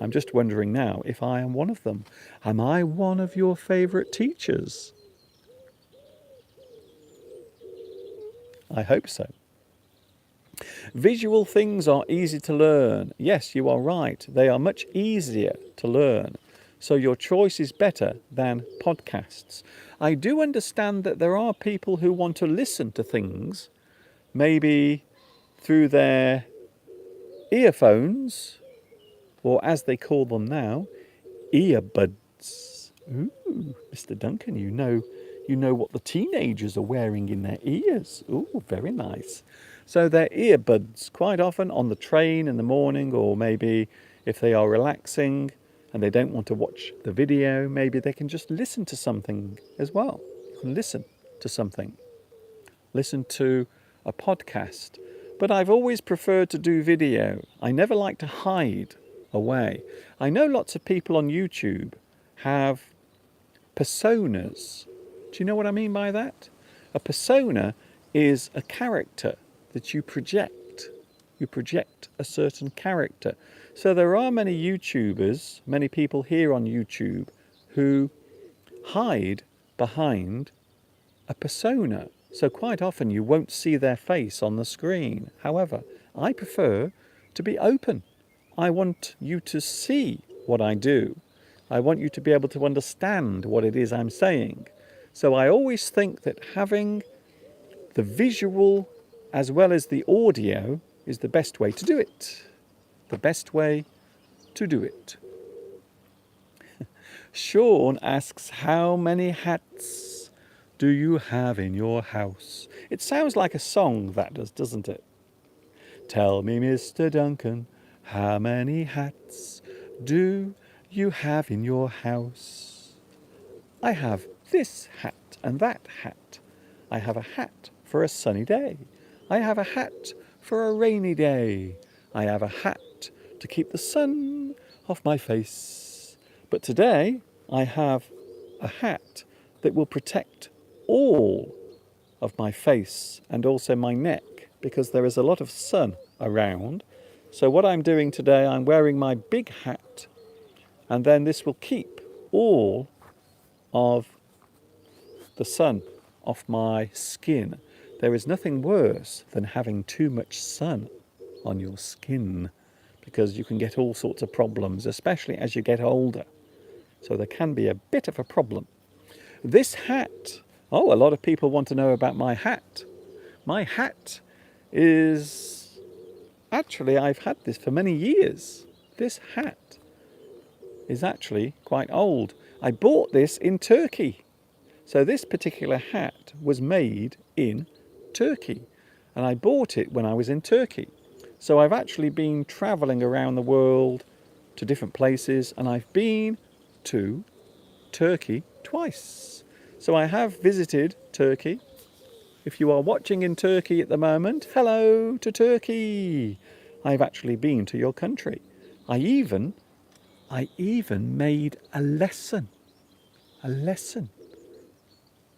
I'm just wondering now if I am one of them. Am I one of your favourite teachers? I hope so. Visual things are easy to learn. Yes, you are right. They are much easier to learn. So your choice is better than podcasts. I do understand that there are people who want to listen to things, maybe through their earphones, or as they call them now, earbuds. Ooh, Mr. Duncan, you know what the teenagers are wearing in their ears. Ooh, very nice. So they're earbuds, quite often on the train in the morning, or maybe if they are relaxing and they don't want to watch the video, maybe they can just listen to something as well. You can listen to something. Listen to a podcast. But I've always preferred to do video. I never like to hide away. I know lots of people on YouTube have personas. Do you know what I mean by that? A persona is a character that you project. You project a certain character. So there are many YouTubers, many people here on YouTube who hide behind a persona. So quite often you won't see their face on the screen. However, I prefer to be open. I want you to see what I do. I want you to be able to understand what it is I'm saying. So I always think that having the visual as well as the audio is the best way to do it. The best way to do it. Sean asks, how many hats do you have in your house? It sounds like a song, that does, doesn't it? Tell me, Mr. Duncan, how many hats do you have in your house? I have this hat and that hat. I have a hat for a sunny day. I have a hat for a rainy day. I have a hat to keep the sun off my face. But today I have a hat that will protect all of my face and also my neck, because there is a lot of sun around. So what I'm doing today, I'm wearing my big hat, and then this will keep all of the sun off my skin. There is nothing worse than having too much sun on your skin, because you can get all sorts of problems, especially as you get older. So there can be a bit of a problem. This hat, oh, a lot of people want to know about my hat. My hat is, actually, I've had this for many years. This hat is actually quite old. I bought this in Turkey. So this particular hat was made in Turkey. and I bought it when I was in Turkey. So I've actually been travelling around the world to different places, and I've been to Turkey twice. So I have visited Turkey. If you are watching in Turkey at the moment, hello to Turkey. I've actually been to your country. I even made a lesson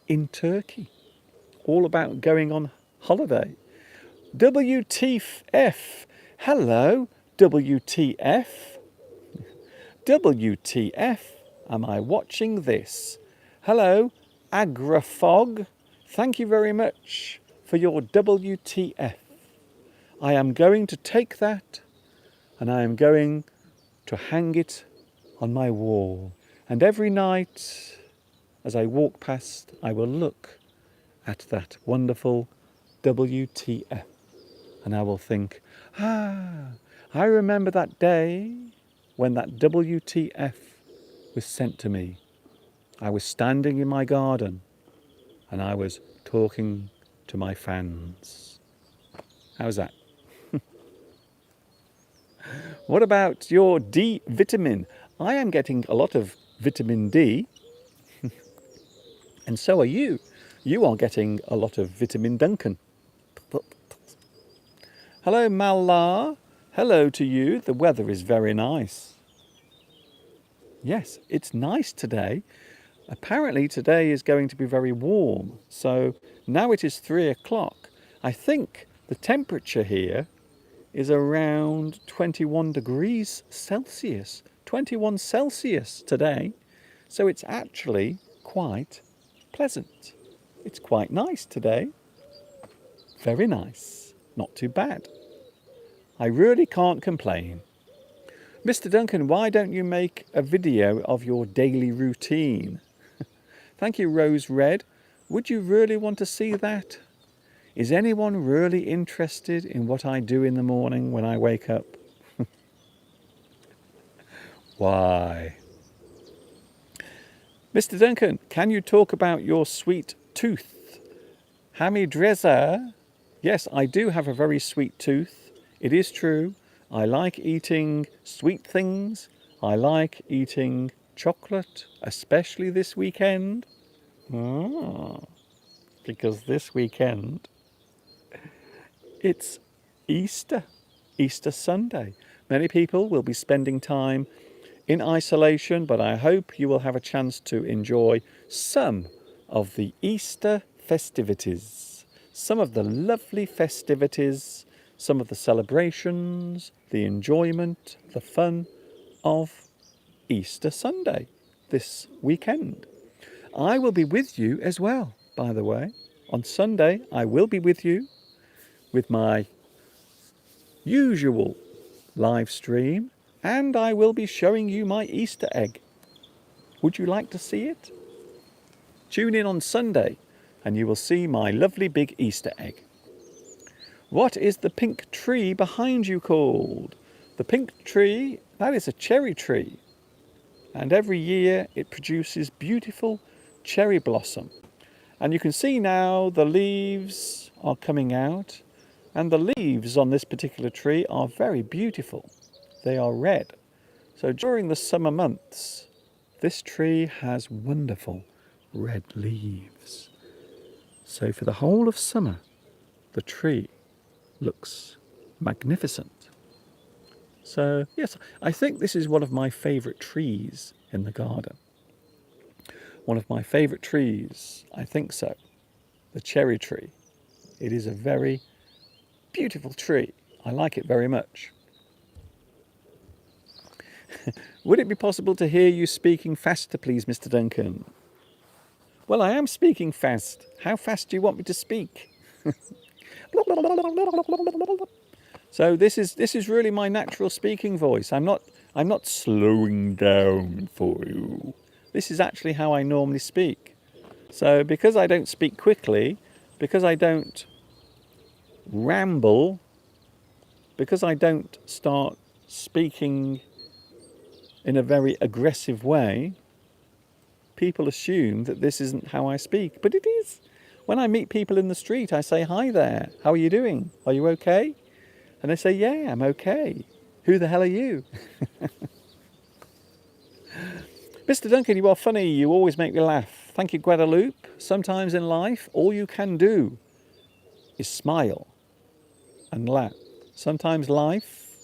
in Turkey, all about going on holiday. WTF. Hello, WTF. WTF. Am I watching this? Hello, Agrafog. Thank you very much for your WTF. I am going to take that and I am going to hang it on my wall. And every night as I walk past, I will look at that wonderful WTF. And I will think, I remember that day when that WTF was sent to me. I was standing in my garden and I was talking to my fans. How's that? What about your D vitamin? I am getting a lot of vitamin D, and so are you. You are getting a lot of vitamin Duncan. Hello, Mallar. Hello to you. The weather is very nice. Yes, it's nice today. Apparently today is going to be very warm. So now it is 3 o'clock. I think the temperature here is around 21 degrees Celsius. 21 Celsius today. So it's actually quite pleasant. It's quite nice today. Very nice. Not too bad. I really can't complain. Mr. Duncan, why don't you make a video of your daily routine? Thank you, Rose Red. Would you really want to see that? Is anyone really interested in what I do in the morning when I wake up? Why? Mr. Duncan, can you talk about your sweet tooth? Hamidreza? Yes, I do have a very sweet tooth. It is true. I like eating sweet things. I like eating chocolate, especially this weekend. Because this weekend, it's Easter Sunday. Many people will be spending time in isolation, but I hope you will have a chance to enjoy some of the Easter festivities. Some of the lovely festivities, some of the celebrations, the enjoyment, the fun of Easter Sunday this weekend. I will be with you as well, by the way. On Sunday, I will be with you with my usual live stream, and I will be showing you my Easter egg. Would you like to see it? Tune in on Sunday and you will see my lovely big Easter egg. What is the pink tree behind you called? The pink tree, that is a cherry tree. And every year it produces beautiful cherry blossom. And you can see now the leaves are coming out. And the leaves on this particular tree are very beautiful. They are red. So during the summer months, this tree has wonderful red leaves. So for the whole of summer, the tree looks magnificent. So yes, I think this is one of my favourite trees in the garden. One of my favourite trees, I think so. The cherry tree. It is a very beautiful tree. I like it very much. Would it be possible to hear you speaking faster, please, Mr. Duncan? Well, I am speaking fast. How fast do you want me to speak? So this is really my natural speaking voice. I'm not slowing down for you. This is actually how I normally speak. So because I don't speak quickly, because I don't ramble, because I don't start speaking in a very aggressive way, people assume that this isn't how I speak, but it is. When I meet people in the street, I say, "Hi there, how are you doing? Are you okay?" And they say, "Yeah, I'm okay. Who the hell are you?" Mr. Duncan, you are funny. You always make me laugh. Thank you, Guadalupe. Sometimes in life, all you can do is smile and laugh. Sometimes life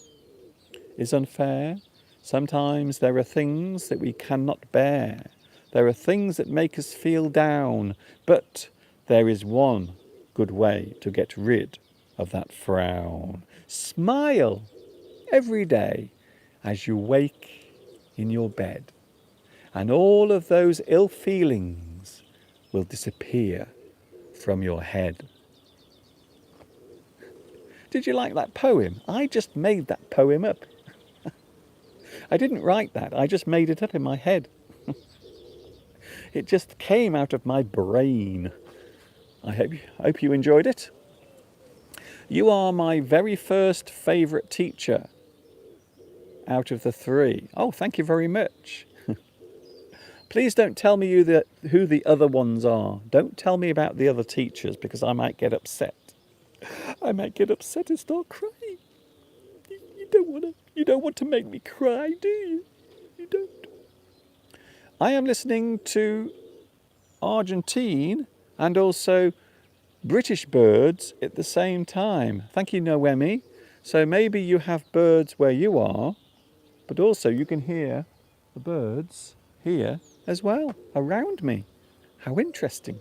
is unfair. Sometimes there are things that we cannot bear. There are things that make us feel down. But there is one good way to get rid of that frown. Smile every day as you wake in your bed. And all of those ill feelings will disappear from your head. Did you like that poem? I just made that poem up. I didn't write that, I just made it up in my head. It just came out of my brain. I hope you enjoyed it. You are my very first favourite teacher out of the 3. Oh, thank you very much. Please don't tell me who the other ones are. Don't tell me about the other teachers because I might get upset. I might get upset and start crying. You don't want to make me cry, do you? You don't. I am listening to Argentine and also British birds at the same time. Thank you, Noemi. So maybe you have birds where you are, but also you can hear the birds here as well, around me. How interesting.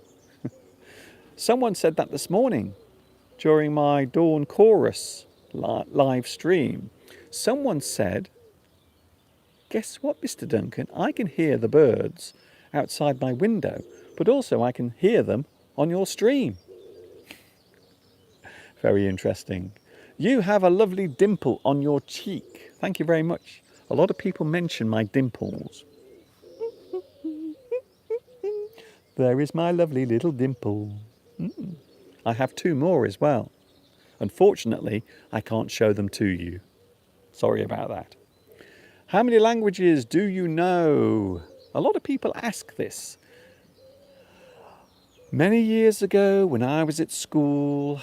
Someone said that this morning during my Dawn Chorus live stream. Someone said, "Guess what, Mr. Duncan? I can hear the birds outside my window, but also I can hear them on your stream." Very interesting. You have a lovely dimple on your cheek. Thank you very much. A lot of people mention my dimples. There is my lovely little dimple. I have 2 more as well. Unfortunately, I can't show them to you. Sorry about that. How many languages do you know? A lot of people ask this. Many years ago when I was at school,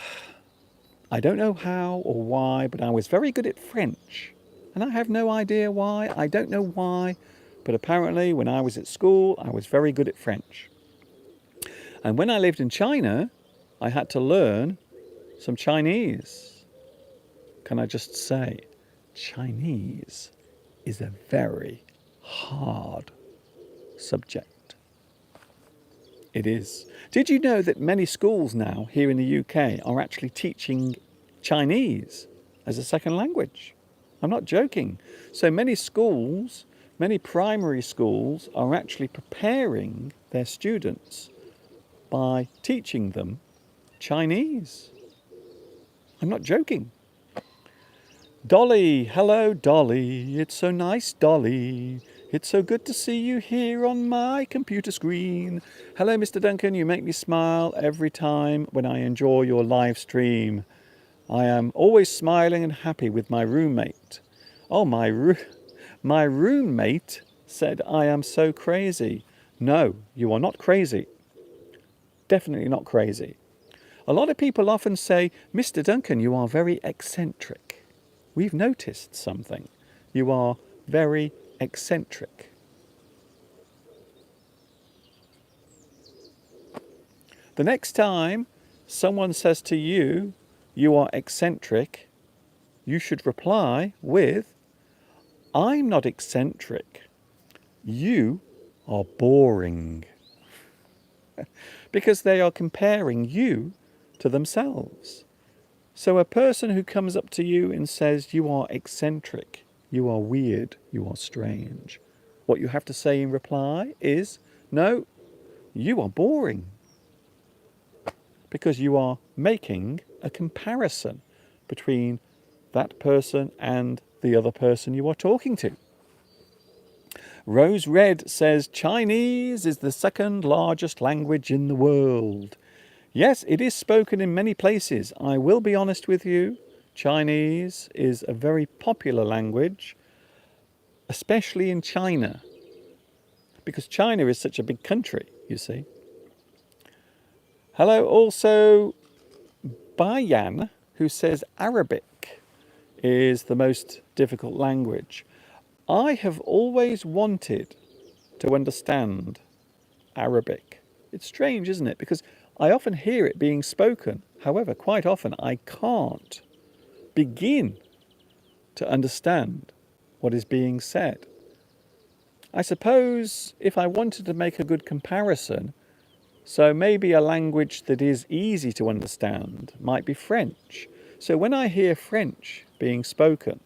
I don't know how or why, but I was very good at French. And I have no idea why. I don't know why. But apparently when I was at school, I was very good at French. And when I lived in China, I had to learn some Chinese. Can I just say, Chinese is a very hard subject. It is. Did you know that many schools now here in the UK are actually teaching Chinese as a second language? I'm not joking. So many schools, many primary schools are actually preparing their students by teaching them Chinese. I'm not joking. Dolly, hello Dolly, it's so nice Dolly. It's so good to see you here on my computer screen. Hello Mr. Duncan, you make me smile every time when I enjoy your live stream. I am always smiling and happy with my roommate. Oh, my roommate said I am so crazy. No, you are not crazy. Definitely not crazy. A lot of people often say, Mr. Duncan, you are very eccentric. We've noticed something. You are very eccentric. The next time someone says to you, you are eccentric, you should reply with, I'm not eccentric. You are boring. Because they are comparing you to themselves. So a person who comes up to you and says you are eccentric, you are weird, you are strange, what you have to say in reply is, no, you are boring. Because you are making a comparison between that person and the other person you are talking to. Rose Red says Chinese is the second largest language in the world. Yes, it is spoken in many places. I will be honest with you. Chinese is a very popular language, especially in China, because China is such a big country, you see. Hello also Bayan, who says Arabic is the most difficult language. I have always wanted to understand Arabic. It's strange, isn't it? Because I often hear it being spoken. However, quite often I can't begin to understand what is being said. I suppose if I wanted to make a good comparison, so maybe a language that is easy to understand might be French. So when I hear French being spoken,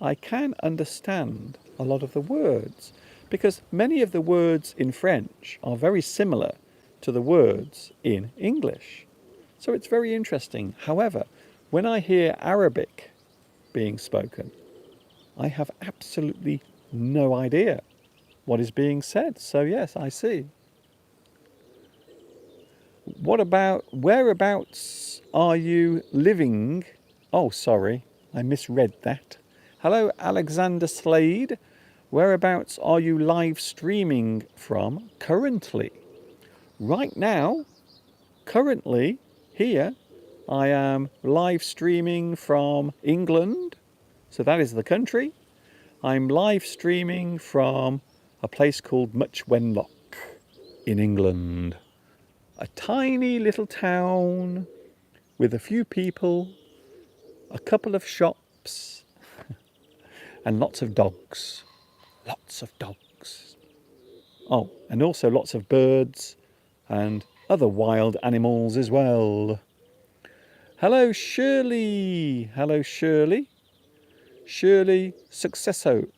I can understand a lot of the words because many of the words in French are very similar to the words in English. So it's very interesting. However, when I hear Arabic being spoken, I have absolutely no idea what is being said. So yes, I see. What about, whereabouts are you living? Oh, sorry, I misread that. Hello, Alexander Slade. Whereabouts are you live streaming from currently? Right now, currently, here, I am live streaming from England. So that is the country. I'm live streaming from a place called Much Wenlock in England. A tiny little town with a few people, a couple of shops, and lots of dogs. Lots of dogs. Oh, and also lots of birds and other wild animals as well. Hello, Shirley. Hello, Shirley. Shirley Successo.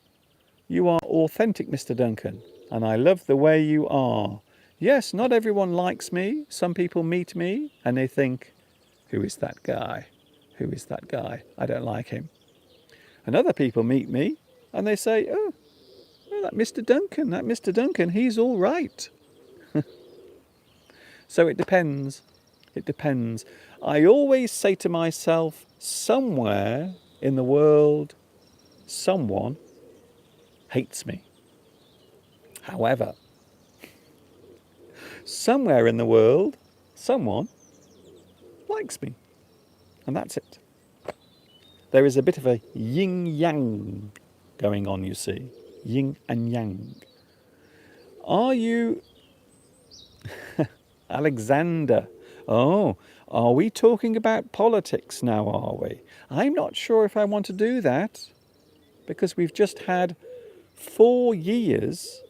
You are authentic, Mr. Duncan, and I love the way you are. Yes, not everyone likes me. Some people meet me and they think, who is that guy? Who is that guy? I don't like him. And other people meet me and they say, oh, that Mr. Duncan, he's all right. So it depends. It depends. I always say to myself, somewhere in the world, someone hates me. However, somewhere in the world, someone likes me. And that's it. There is a bit of a yin-yang going on, you see. Yin and yang. Are you... Alexander. Oh, are we talking about politics now, are we? I'm not sure if I want to do that. Because we've just had 4 years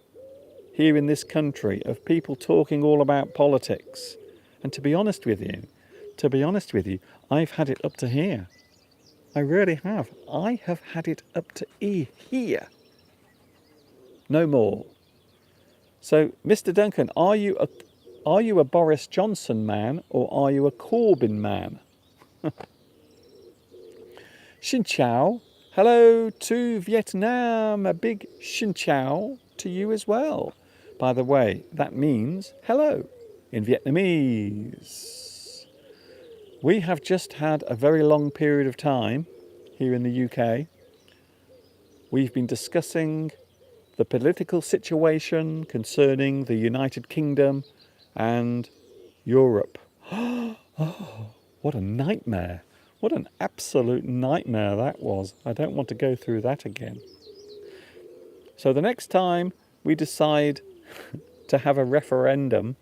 here in this country of people talking all about politics. And to be honest with you, I've had it up to here. I really have. I have had it up to here. No more. So, Mr. Duncan, are you a Boris Johnson man or are you a Corbyn man? Xin chào. Hello to Vietnam. A big xin chào to you as well. By the way, that means hello in Vietnamese. We have just had a very long period of time here in the UK. We've been discussing the political situation concerning the United Kingdom and Europe. Oh, what a nightmare. What an absolute nightmare that was. I don't want to go through that again. So the next time we decide to have a referendum,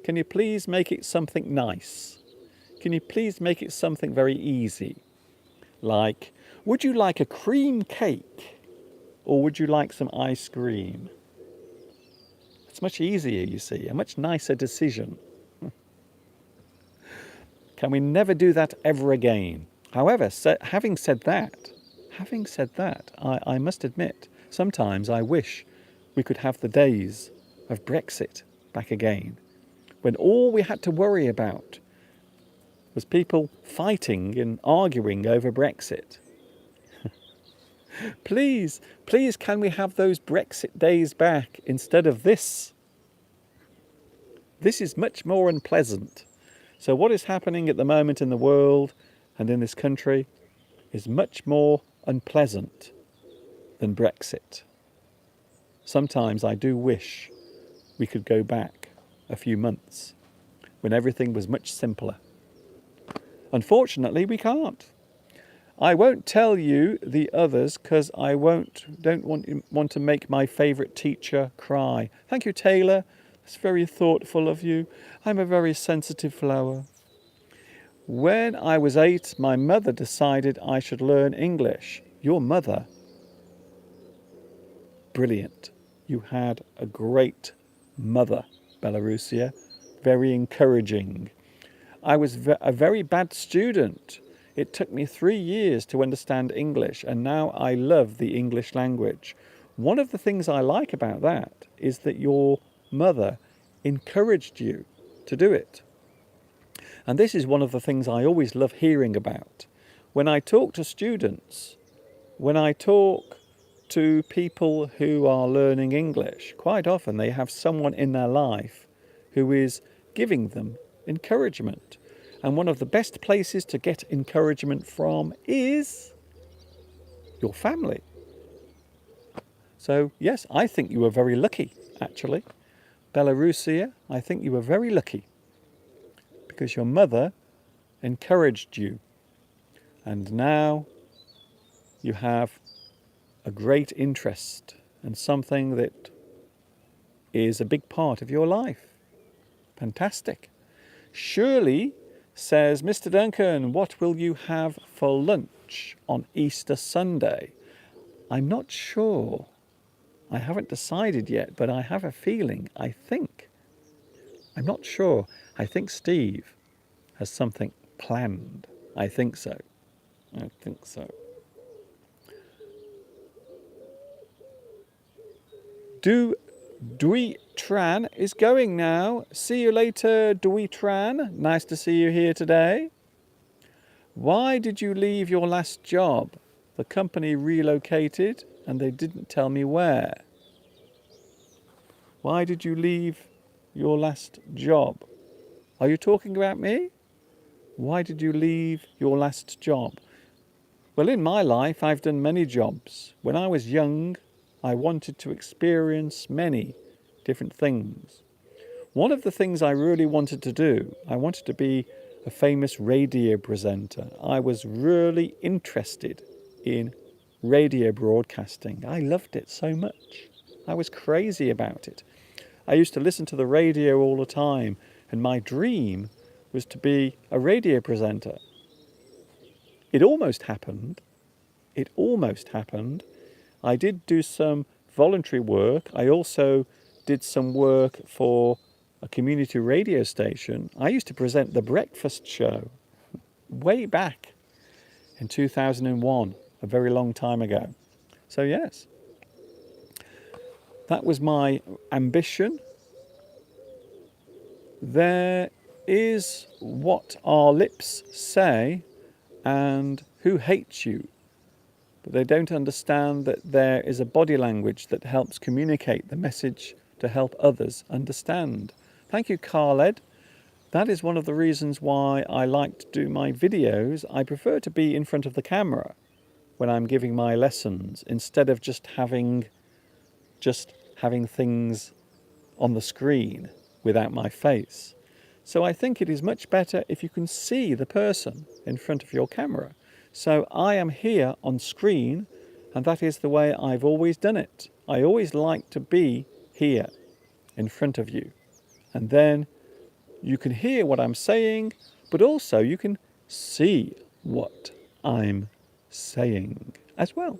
can you please make it something nice? Can you please make it something very easy? Like, would you like a cream cake or would you like some ice cream? It's much easier, you see, a much nicer decision. Can we never do that ever again? However, having said that, I must admit, sometimes I wish we could have the days of Brexit back again, when all we had to worry about was people fighting and arguing over Brexit. Please, can we have those Brexit days back instead of this? This is much more unpleasant. So what is happening at the moment in the world and in this country is much more unpleasant than Brexit. Sometimes I do wish we could go back a few months when everything was much simpler. Unfortunately, we can't. I won't tell you the others because I don't want to make my favourite teacher cry. Thank you, Taylor. That's very thoughtful of you. I'm a very sensitive flower. When I was 8, my mother decided I should learn English. Your mother? Brilliant. You had a great mother, Belarusia. Very encouraging. I was a very bad student. It took me 3 years to understand English, and now I love the English language. One of the things I like about that is that your mother encouraged you to do it. And this is one of the things I always love hearing about. When I talk to students, when I talk to people who are learning English, quite often they have someone in their life who is giving them encouragement. And one of the best places to get encouragement from is your family. So yes, I think you were very lucky, actually. Belarusia, I think you were very lucky because your mother encouraged you. And now you have a great interest and something that is a big part of your life. Fantastic. Shirley says, Mr. Duncan, what will you have for lunch on Easter Sunday? I'm not sure. I haven't decided yet, but I have a feeling, I think. I'm not sure. I think Steve has something planned. I think so. I think so. Dui Tran is going now. See you later, Dui Tran. Nice to see you here today. Why did you leave your last job? The company relocated and they didn't tell me where. Why did you leave your last job? Are you talking about me? Why did you leave your last job? Well, in my life, I've done many jobs. When I was young, I wanted to experience many different things. One of the things I really wanted to do, I wanted to be a famous radio presenter. I was really interested in radio broadcasting. I loved it so much. I was crazy about it. I used to listen to the radio all the time, and my dream was to be a radio presenter. It almost happened. It almost happened. I did do some voluntary work. I also did some work for a community radio station. I used to present The Breakfast Show way back in 2001, a very long time ago. So yes, that was my ambition. There is what our lips say and who hates you. But they don't understand that there is a body language that helps communicate the message to help others understand. Thank you, Khaled. That is one of the reasons why I like to do my videos. I prefer to be in front of the camera when I'm giving my lessons instead of just having things on the screen without my face. So I think it is much better if you can see the person in front of your camera. So I am here on screen, and that is the way I've always done it. I always like to be here in front of you. And then you can hear what I'm saying, but also you can see what I'm saying as well.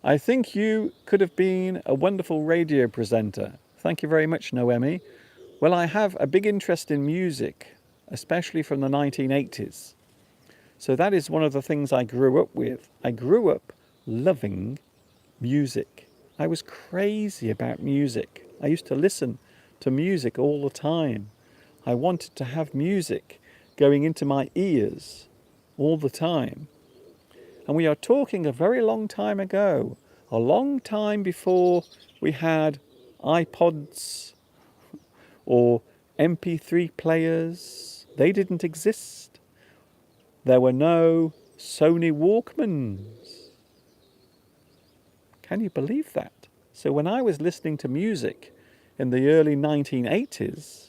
I think you could have been a wonderful radio presenter. Thank you very much, Noemi. Well, I have a big interest in music, especially from the 1980s. So that is one of the things I grew up with. I grew up loving music. I was crazy about music. I used to listen to music all the time. I wanted to have music going into my ears all the time. And we are talking a very long time ago, a long time before we had iPods or MP3 players. They didn't exist. There were no Sony Walkmans. Can you believe that? So when I was listening to music in the early 1980s,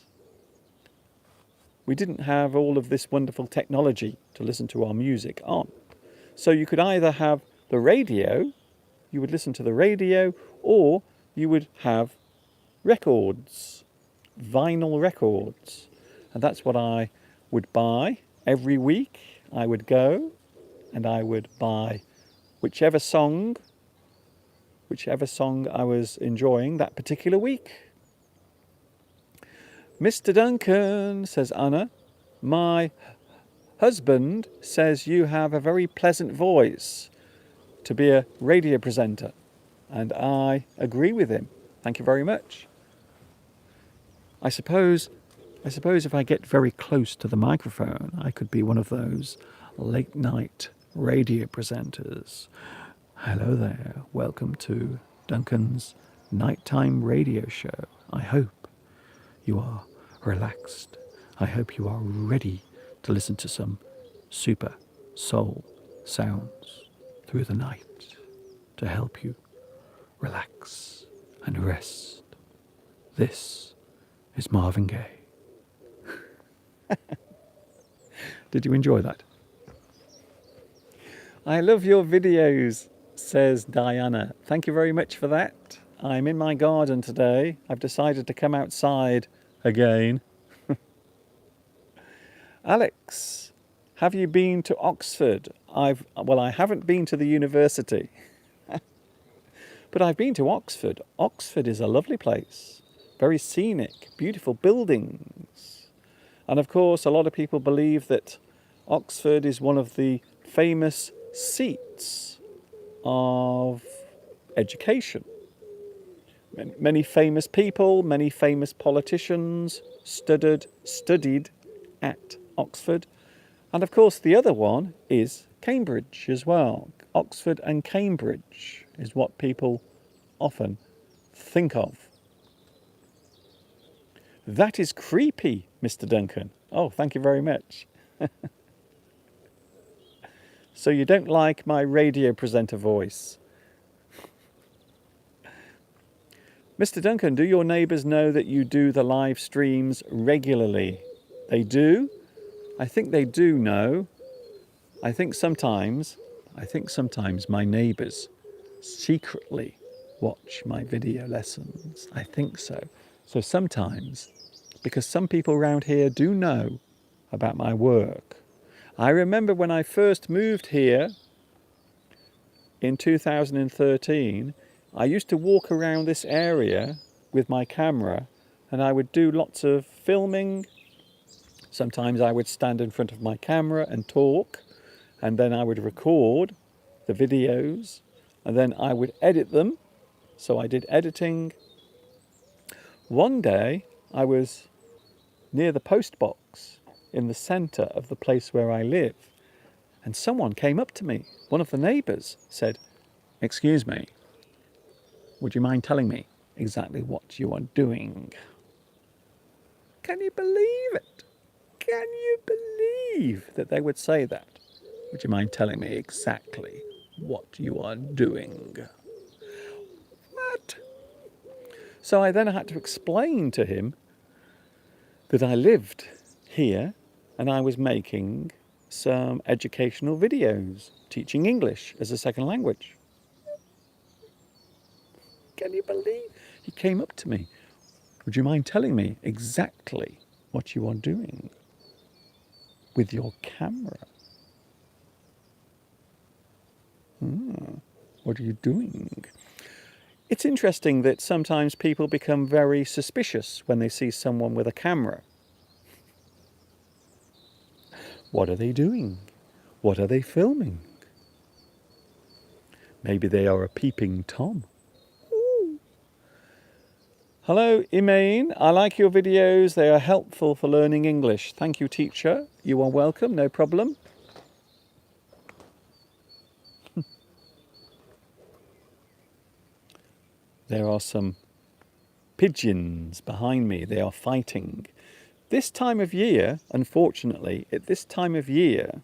we didn't have all of this wonderful technology to listen to our music on. So you could either have the radio, you would listen to the radio, or you would have records, vinyl records. And that's what I would buy every week. I would go and I would buy whichever song I was enjoying that particular week. Mr. Duncan, says Anna, my husband says you have a very pleasant voice to be a radio presenter. And I agree with him. Thank you very much. I suppose if I get very close to the microphone, I could be one of those late night radio presenters. Hello there. Welcome to Duncan's nighttime radio show. I hope you are relaxed. I hope you are ready to listen to some super soul sounds through the night to help you relax and rest. This is Marvin Gaye. Did you enjoy that? I love your videos, says Diana. Thank you very much for that. I'm in my garden today. I've decided to come outside again. Alex, have you been to Oxford? I haven't been to the university. But I've been to Oxford. Oxford is a lovely place. Very scenic, beautiful buildings. And of course, a lot of people believe that Oxford is one of the famous seats of education. Many famous people, many famous politicians studied at Oxford. And of course, the other one is Cambridge as well. Oxford and Cambridge is what people often think of. That is creepy, Mr. Duncan. Oh, thank you very much. So you don't like my radio presenter voice. Mr. Duncan, do your neighbours know that you do the live streams regularly? They do? I think they do know. I think sometimes my neighbours secretly watch my video lessons. I think so. So sometimes, because some people around here do know about my work. I remember when I first moved here in 2013, I used to walk around this area with my camera and I would do lots of filming. Sometimes I would stand in front of my camera and talk, and then I would record the videos and then I would edit them. So I did editing. One day I was near the post box in the centre of the place where I live, and someone came up to me. One of the neighbours said, "Excuse me, would you mind telling me exactly what you are doing?" Can you believe it? Can you believe that they would say that? Would you mind telling me exactly what you are doing? What? So I then had to explain to him that I lived here and I was making some educational videos teaching English as a second language. Can you believe? He came up to me. Would you mind telling me exactly what you are doing with your camera? What are you doing? It's interesting that sometimes people become very suspicious when they see someone with a camera. What are they doing? What are they filming? Maybe they are a peeping Tom. Ooh. Hello, Emaine. I like your videos. They are helpful for learning English. Thank you, teacher. You are welcome. No problem. There are some pigeons behind me. They are fighting. This time of year, unfortunately, at this time of year,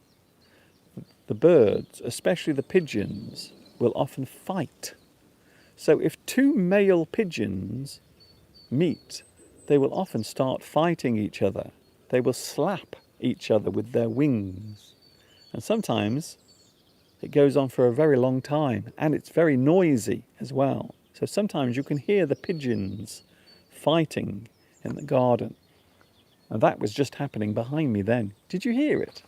the birds, especially the pigeons, will often fight. So if two male pigeons meet, they will often start fighting each other. They will slap each other with their wings. And sometimes it goes on for a very long time, and it's very noisy as well. So sometimes you can hear the pigeons fighting in the garden. And that was just happening behind me then. Did you hear it?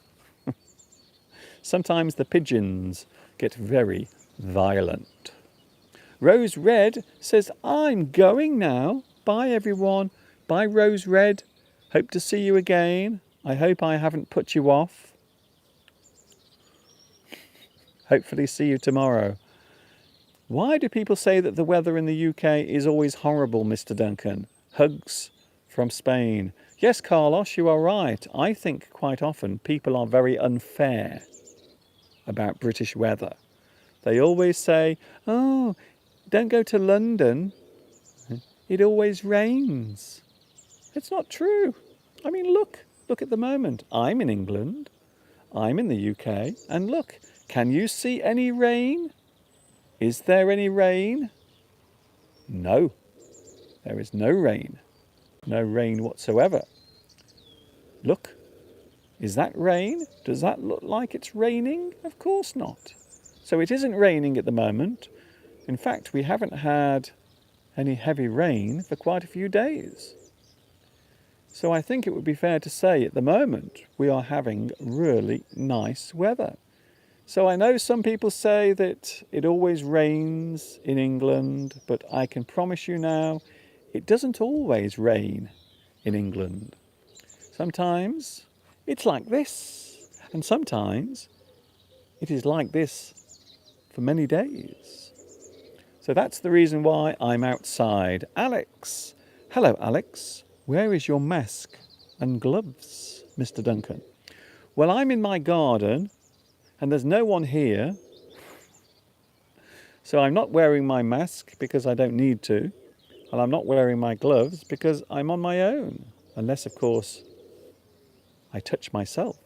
Sometimes the pigeons get very violent. Rose Red says, I'm going now. Bye everyone. Bye Rose Red. Hope to see you again. I hope I haven't put you off. Hopefully see you tomorrow. Why do people say that the weather in the UK is always horrible, Mr. Duncan? Hugs from Spain. Yes, Carlos, you are right. I think quite often people are very unfair about British weather. They always say, oh, don't go to London. It always rains. It's not true. I mean, look at the moment. I'm in England. I'm in the UK. And look, can you see any rain? Is there any rain? No, there is no rain. No rain whatsoever. Look, is that rain? Does that look like it's raining? Of course not. So it isn't raining at the moment. In fact, we haven't had any heavy rain for quite a few days. So I think it would be fair to say at the moment we are having really nice weather. So I know some people say that it always rains in England, but I can promise you now it doesn't always rain in England. Sometimes it's like this, and sometimes it is like this for many days. So that's the reason why I'm outside. Alex. Hello, Alex. Where is your mask and gloves, Mr. Duncan? Well, I'm in my garden and there's no one here. So I'm not wearing my mask because I don't need to. And I'm not wearing my gloves because I'm on my own. Unless, of course, I touch myself.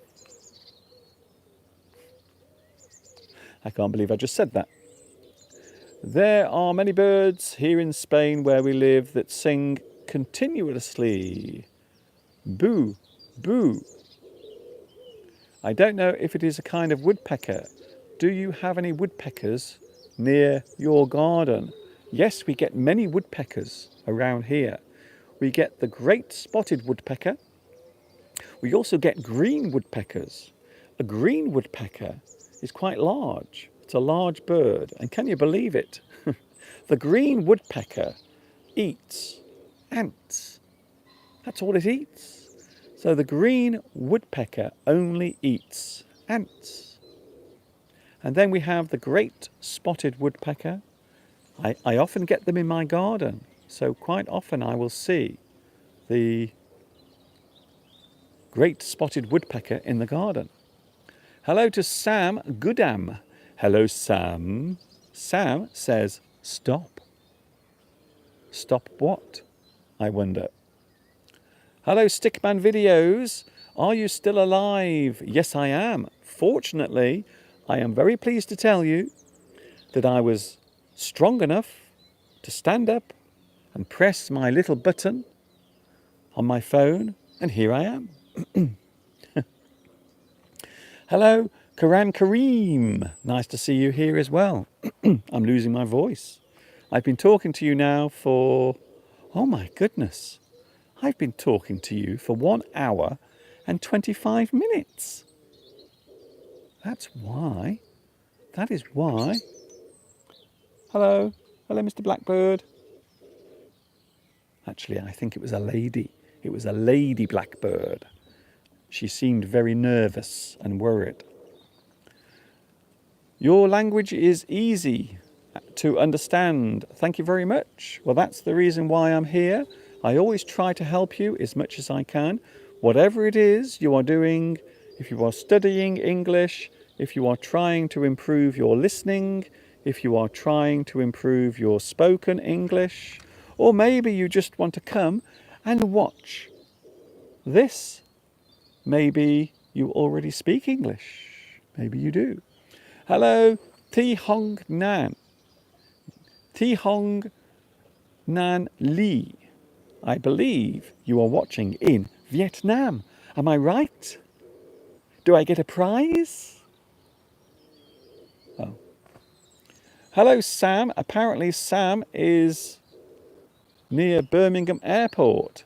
I can't believe I just said that. There are many birds here in Spain where we live that sing continuously. Boo, boo. I don't know if it is a kind of woodpecker. Do you have any woodpeckers near your garden? Yes, we get many woodpeckers around here. We get the great spotted woodpecker. We also get green woodpeckers. A green woodpecker is quite large. It's a large bird. And can you believe it? The green woodpecker eats ants. That's all it eats. So the green woodpecker only eats ants. And then we have the great spotted woodpecker. I often get them in my garden. So quite often I will see the great spotted woodpecker in the garden. Hello to Sam Goodam. Hello, Sam. Sam says, stop. Stop what? I wonder. Hello, Stickman Videos. Are you still alive? Yes, I am. Fortunately, I am very pleased to tell you that I was strong enough to stand up and press my little button on my phone, and here I am. Hello, Karan Kareem. Nice to see you here as well. I'm losing my voice. I've been talking to you now for, oh my goodness, I've been talking to you for 1 hour and 25 minutes. That's why. That is why. Hello. Hello, Mr. Blackbird. Actually, I think it was a lady. It was a lady blackbird. She seemed very nervous and worried. Your language is easy to understand. Thank you very much. Well, that's the reason why I'm here. I always try to help you as much as I can. Whatever it is you are doing, if you are studying English, if you are trying to improve your listening, if you are trying to improve your spoken English, or maybe you just want to come and watch this. Maybe you already speak English. Maybe you do. Hello, Thi Hong Nan. Thi Hong Nan Lee. I believe you are watching in Vietnam. Am I right? Do I get a prize? Oh. Hello, Sam. Apparently Sam is near Birmingham Airport.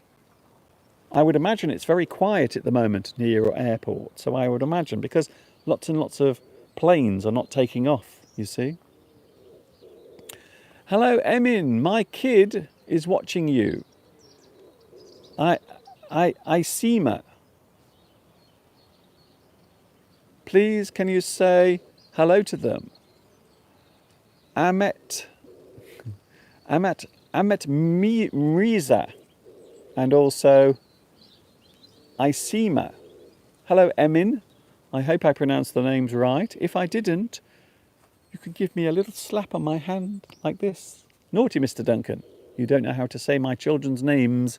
I would imagine it's very quiet at the moment near your airport. So I would imagine, because lots and lots of planes are not taking off, you see. Hello, Emin. My kid is watching you. I see ma. Please, can you say hello to them? Amet Riza, and also Isema. Hello, Emin. I hope I pronounced the names right. If I didn't, you could give me a little slap on my hand like this. Naughty Mr. Duncan. You don't know how to say my children's names.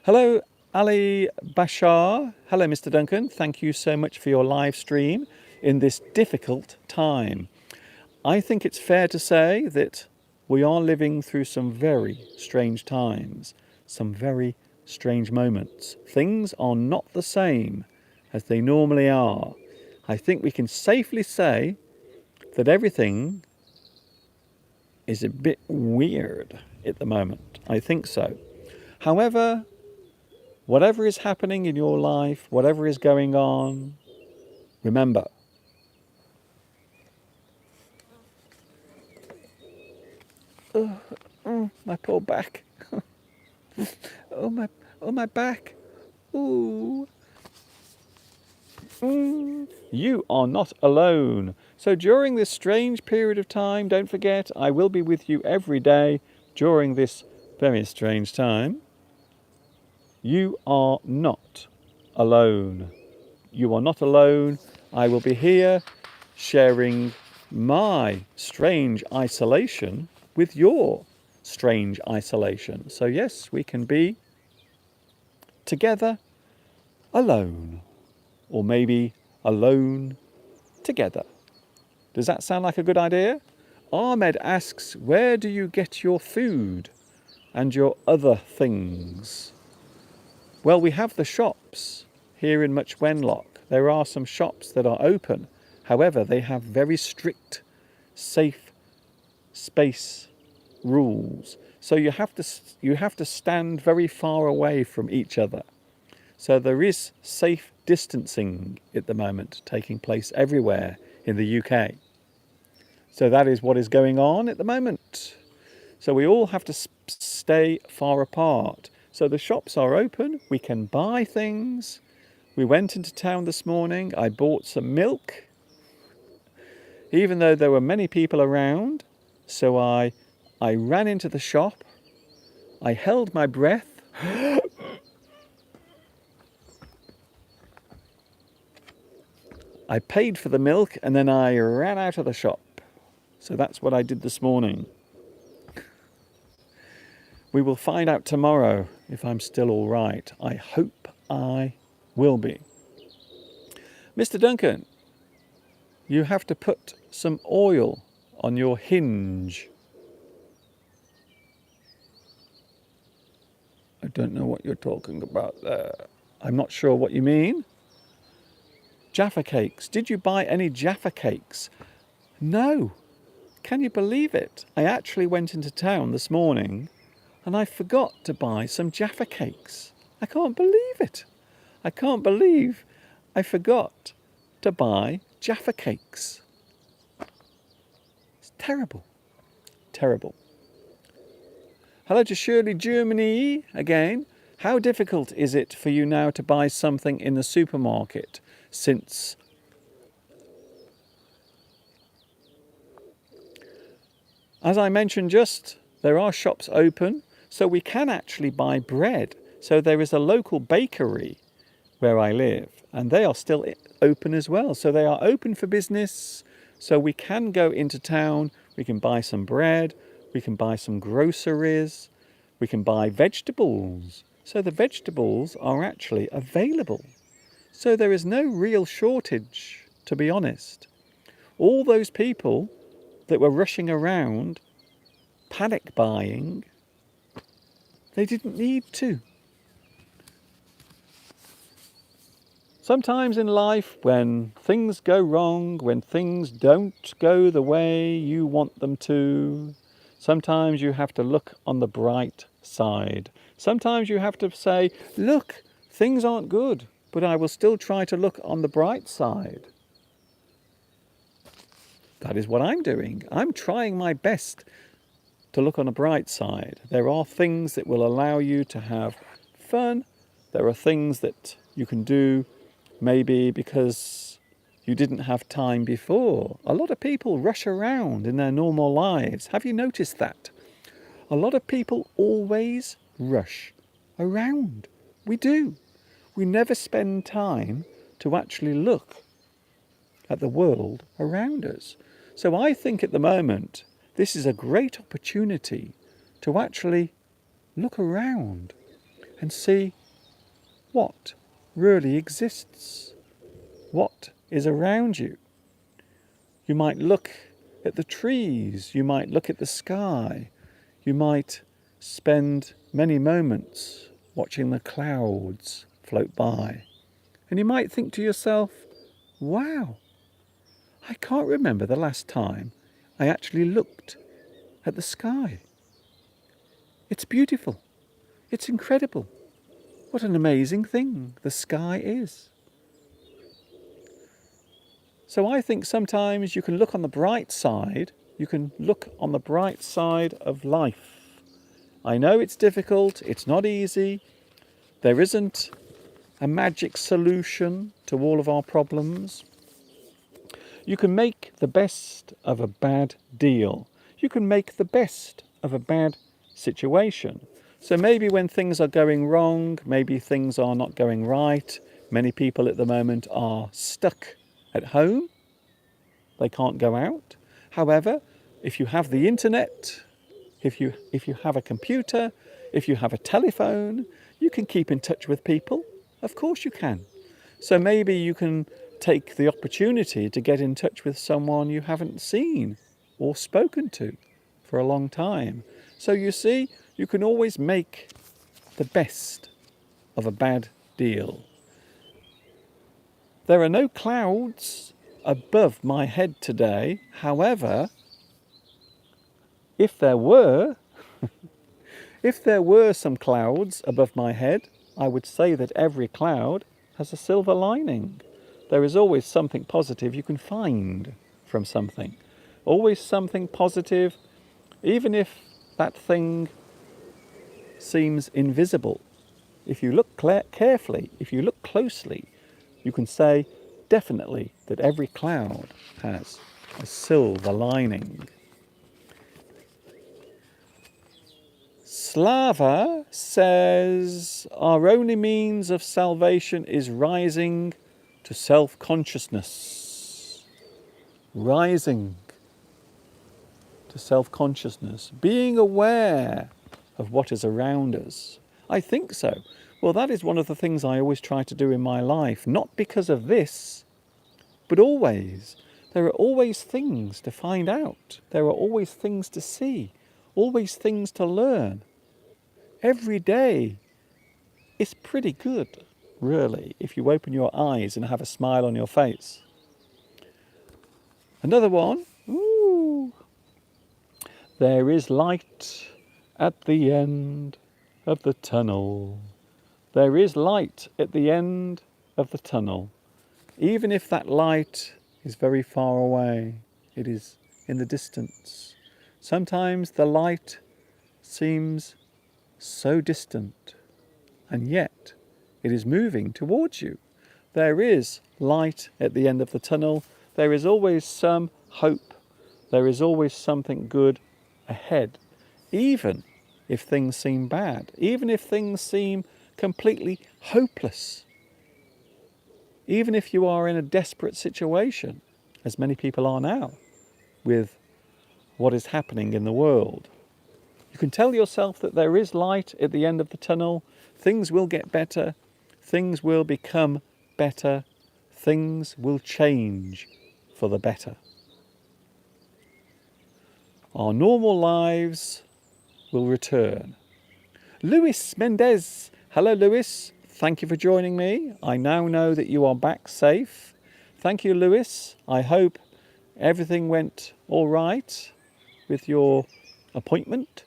Hello, Ali Bashar. Hello, Mr. Duncan. Thank you so much for your live stream in this difficult time. I think it's fair to say that we are living through some very strange times, some very strange moments. Things are not the same as they normally are. I think we can safely say that everything is a bit weird at the moment. I think so. However, whatever is happening in your life, whatever is going on, remember, my poor back. oh my back. Ooh. You are not alone. So during this strange period of time, don't forget, I will be with you every day during this very strange time. You are not alone. You are not alone. I will be here sharing my strange isolation with your strange isolation. So yes, we can be together alone, or maybe alone together. Does that sound like a good idea? Ahmed asks, where do you get your food and your other things? Well, we have the shops here in Much Wenlock. There are some shops that are open. However, they have very strict safe space rules. So you have to stand very far away from each other. So there is safe distancing at the moment taking place everywhere in the UK. So that is what is going on at the moment. So we all have to stay far apart. So the shops are open, we can buy things. We went into town this morning, I bought some milk, even though there were many people around. So I ran into the shop, I held my breath, I paid for the milk, and then I ran out of the shop. So that's what I did this morning. We will find out tomorrow if I'm still all right. I hope I will be. Mr. Duncan, you have to put some oil on your hinge. I don't know what you're talking about there. I'm not sure what you mean. Jaffa cakes. Did you buy any Jaffa cakes? No. Can you believe it? I actually went into town this morning and I forgot to buy some Jaffa cakes. I can't believe it. I can't believe I forgot to buy Jaffa cakes. It's terrible. Terrible. Hello to Shirley, Germany again. How difficult is it for you now to buy something in the supermarket since as I mentioned just, there are shops open, so we can actually buy bread. So there is a local bakery where I live, and they are still open as well. So they are open for business, so we can go into town, we can buy some bread, we can buy some groceries, we can buy vegetables. So the vegetables are actually available. So there is no real shortage, to be honest. All those people that were rushing around, panic buying, They didn't need to. Sometimes in life, when things go wrong, when things don't go the way you want them to, sometimes you have to look on the bright side. Sometimes you have to say, look, things aren't good, but I will still try to look on the bright side. That is what I'm doing. I'm trying my best to look on the bright side. There are things that will allow you to have fun. There are things that you can do maybe because you didn't have time before. A lot of people rush around in their normal lives. Have you noticed that? A lot of people always rush around. We do. We never spend time to actually look at the world around us. So I think at the moment, this is a great opportunity to actually look around and see what really exists, what is around you. You might look at the trees, you might look at the sky, you might spend many moments watching the clouds float by, and you might think to yourself, wow, I can't remember the last time I actually looked at the sky. It's beautiful, it's incredible. What an amazing thing the sky is. So I think sometimes you can look on the bright side. You can look on the bright side of life. I know it's difficult. It's not easy. There isn't a magic solution to all of our problems. You can make the best of a bad deal. You can make the best of a bad situation. So maybe when things are going wrong, maybe things are not going right, many people at the moment are stuck at home. They can't go out. However, if you have the internet, if you have a computer, if you have a telephone, you can keep in touch with people. Of course you can. So maybe you can take the opportunity to get in touch with someone you haven't seen or spoken to for a long time. So you see, you can always make the best of a bad deal. There are no clouds above my head today. However, if there were some clouds above my head, I would say that every cloud has a silver lining. There is always something positive you can find from something. Always something positive, even if that thing seems invisible. If you look carefully, if you look closely, you can say definitely that every cloud has a silver lining. Slava says our only means of salvation is rising to self-consciousness. Rising to self-consciousness. Being aware of what is around us. I think so. Well, that is one of the things I always try to do in my life. Not because of this, but always. There are always things to find out. There are always things to see. Always things to learn. Every day is pretty good, really, if you open your eyes and have a smile on your face. Another one. Ooh. There is light at the end of the tunnel. There is light at the end of the tunnel. Even if that light is very far away, it is in the distance. Sometimes the light seems so distant, and yet it is moving towards you. There is light at the end of the tunnel. There is always some hope. There is always something good ahead, even if things seem bad, even if things seem completely hopeless, even if you are in a desperate situation, as many people are now, with what is happening in the world. You can tell yourself that there is light at the end of the tunnel. Things will get better. Things will become better. Things will change for the better. Our normal lives will return. Luis Mendez. Hello, Luis. Thank you for joining me. I now know that you are back safe. Thank you, Luis. I hope everything went all right with your appointment.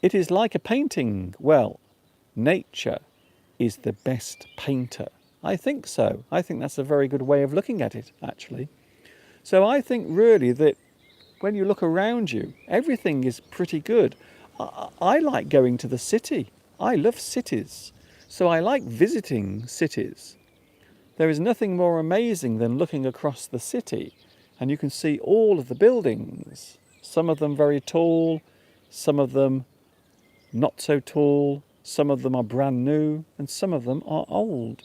It is like a painting. Well, nature is the best painter. I think so. I think that's a very good way of looking at it, actually. So I think really that when you look around you, everything is pretty good. I like going to the city. I love cities. So I like visiting cities. There is nothing more amazing than looking across the city and you can see all of the buildings. Some of them very tall, some of them not so tall, some of them are brand new, and some of them are old.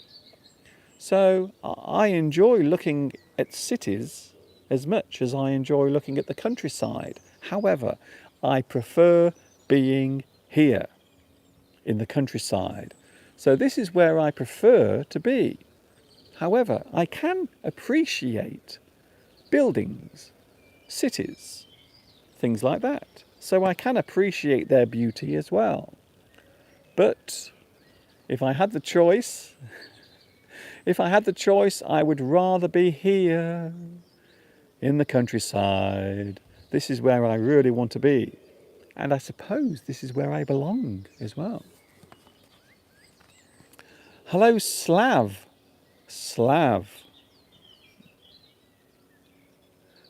So I enjoy looking at cities as much as I enjoy looking at the countryside. However, I prefer being here in the countryside. So this is where I prefer to be. However, I can appreciate buildings, cities, things like that. So I can appreciate their beauty as well. But if I had the choice, I would rather be here in the countryside. This is where I really want to be. And I suppose this is where I belong as well. Hello, Slav. Slav.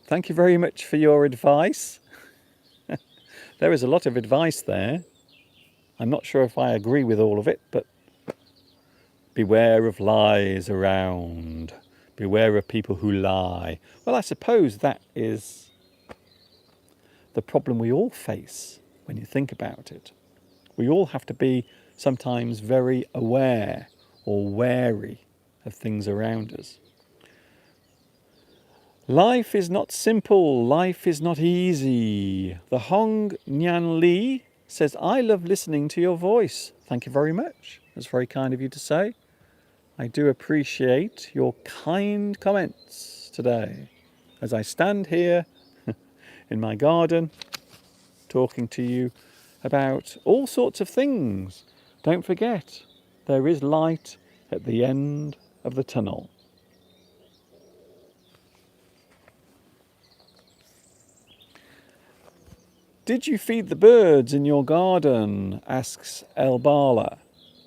Thank you very much for your advice. There is a lot of advice there. I'm not sure if I agree with all of it, but beware of lies around. Beware of people who lie. Well, I suppose that is the problem we all face when you think about it. We all have to be sometimes very aware or wary of things around us. Life is not simple. Life is not easy. The Hong Nhan Lee says, I love listening to your voice. Thank you very much. That's very kind of you to say. I do appreciate your kind comments today as I stand here in my garden talking to you about all sorts of things. Don't forget, there is light at the end of the tunnel. Did you feed the birds in your garden? Asks Elbala.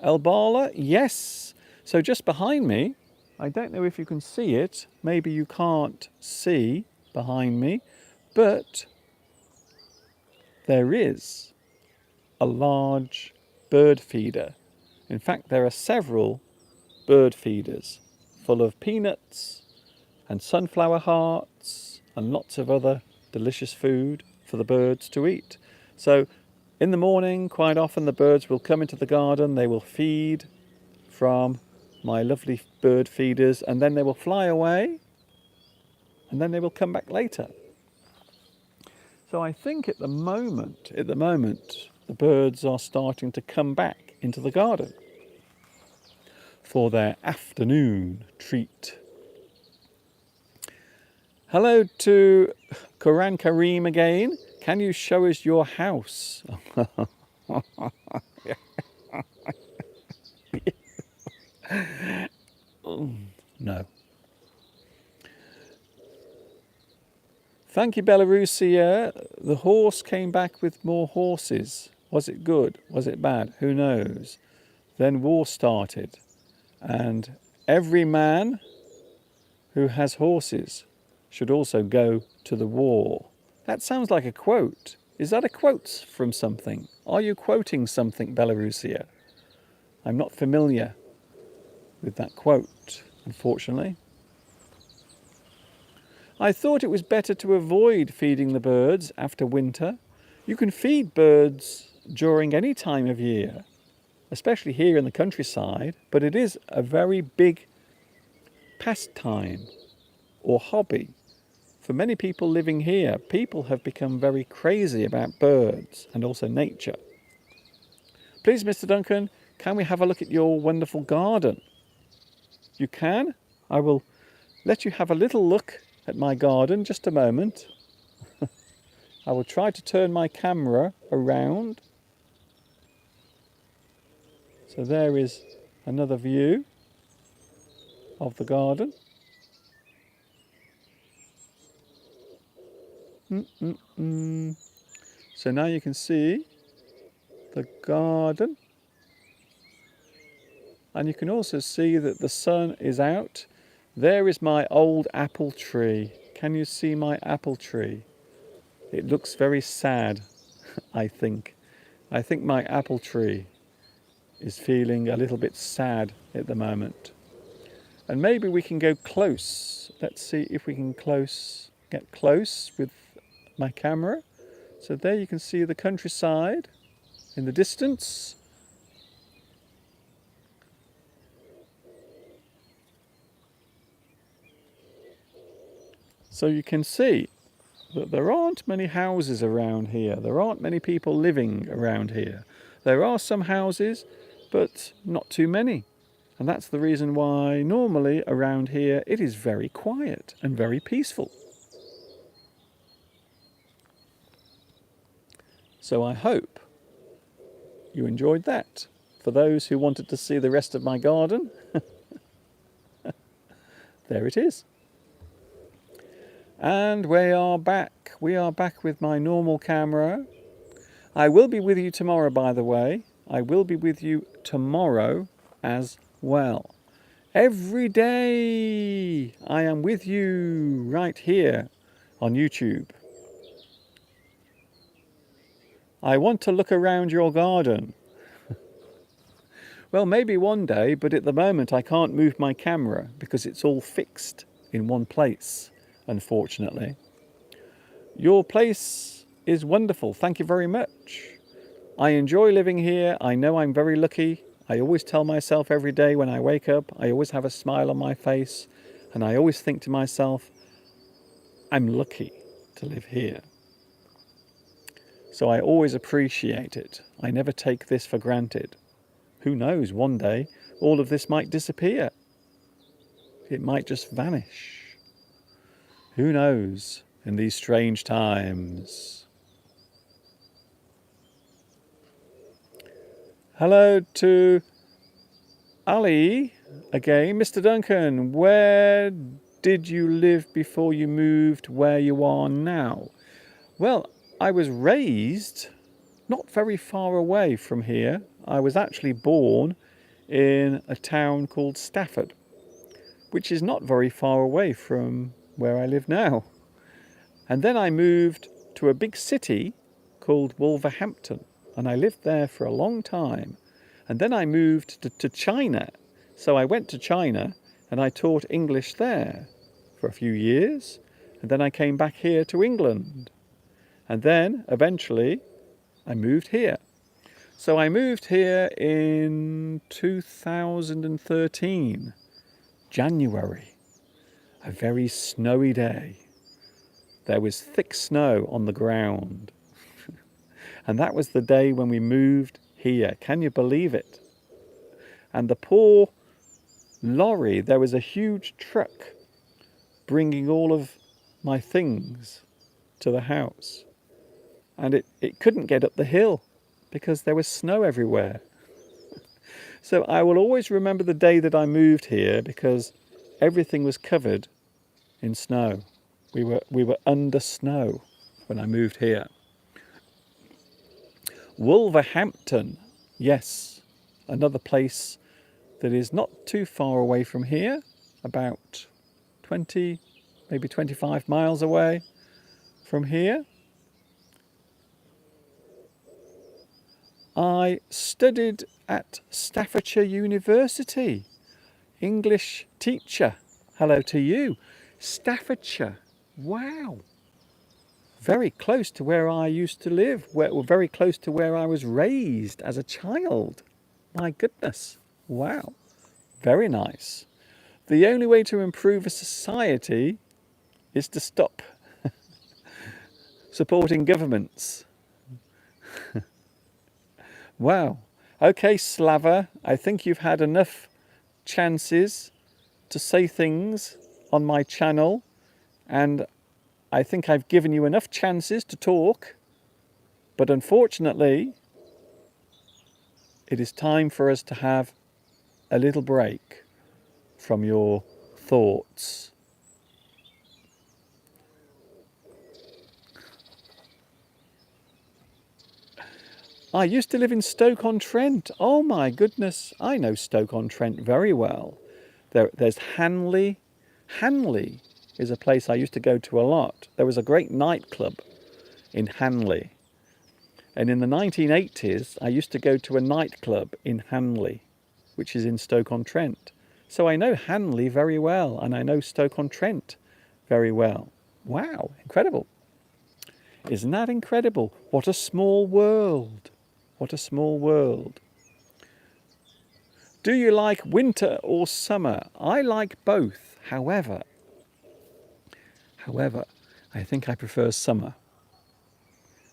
Elbala, yes. So just behind me, I don't know if you can see it. Maybe you can't see behind me, but there is a large bird feeder. In fact, there are several bird feeders full of peanuts and sunflower hearts and lots of other delicious food for the birds to eat. So in the morning, quite often the birds will come into the garden, they will feed from my lovely bird feeders, and then they will fly away, and then they will come back later. So I think at the moment, the birds are starting to come back into the garden for their afternoon treat. Hello to Quran Kareem again. Can you show us your house? No. Thank you, Belarusia. The horse came back with more horses. Was it good? Was it bad? Who knows? Then war started. And every man who has horses should also go to the war. That sounds like a quote. Is that a quote from something? Are you quoting something, Belarusia? I'm not familiar with that quote, unfortunately. I thought it was better to avoid feeding the birds after winter. You can feed birds during any time of year, especially here in the countryside, but it is a very big pastime or hobby. For many people living here, people have become very crazy about birds and also nature. Please, Mr. Duncan, can we have a look at your wonderful garden? You can? I will let you have a little look at my garden, just a moment. I will try to turn my camera around. So there is another view of the garden. So now you can see the garden, and you can also see that the sun is out. There is my old apple tree. Can you see my apple tree? It looks very sad, I think. I think my apple tree is feeling a little bit sad at the moment. And maybe we can go close. Let's see if we can get close with my camera. So there you can see the countryside in the distance. So you can see that there aren't many houses around here. There aren't many people living around here. There are some houses, but not too many. And that's the reason why normally around here it is very quiet and very peaceful. So I hope you enjoyed that. For those who wanted to see the rest of my garden, there it is. And we are back. We are back with my normal camera. I will be with you tomorrow, by the way. I will be with you tomorrow as well. Every day I am with you right here on YouTube. I want to look around your garden. Well, maybe one day, but at the moment I can't move my camera because it's all fixed in one place, unfortunately. Your place is wonderful. Thank you very much. I enjoy living here. I know I'm very lucky. I always tell myself every day when I wake up, I always have a smile on my face, and I always think to myself, I'm lucky to live here. So I always appreciate it. I never take this for granted. Who knows, one day all of this might disappear. It might just vanish. Who knows in these strange times? Hello to Ali again. Mr. Duncan, where did you live before you moved where you are now? Well, I was raised not very far away from here. I was actually born in a town called Stafford, which is not very far away from where I live now. And then I moved to a big city called Wolverhampton, and I lived there for a long time. And then I moved to China. So I went to China and I taught English there for a few years. And then I came back here to England. And then eventually I moved here. So I moved here in 2013, January, a very snowy day. There was thick snow on the ground. And that was the day when we moved here. Can you believe it? And the poor lorry, there was a huge truck bringing all of my things to the house. And it couldn't get up the hill because there was snow everywhere. So I will always remember the day that I moved here because everything was covered in snow. We were under snow when I moved here. Wolverhampton, yes, another place that is not too far away from here, about 20, maybe 25 miles away from here. I studied at Staffordshire University, English teacher. Hello to you. Staffordshire, wow. Very close to where I used to live, very close to where I was raised as a child. My goodness, wow, very nice. The only way to improve a society is to stop supporting governments. Wow. Okay, Slava, I think you've had enough chances to say things on my channel, and I think I've given you enough chances to talk, but unfortunately, It is time for us to have a little break from your thoughts. I used to live in Stoke-on-Trent. Oh my goodness, I know Stoke-on-Trent very well. There's Hanley. Hanley is a place I used to go to a lot. There was a great nightclub in Hanley. And in the 1980s, I used to go to a nightclub in Hanley, which is in Stoke-on-Trent. So I know Hanley very well, and I know Stoke-on-Trent very well. Wow, incredible. Isn't that incredible? What a small world. What a small world. Do you like winter or summer? I like both. However, I think I prefer summer.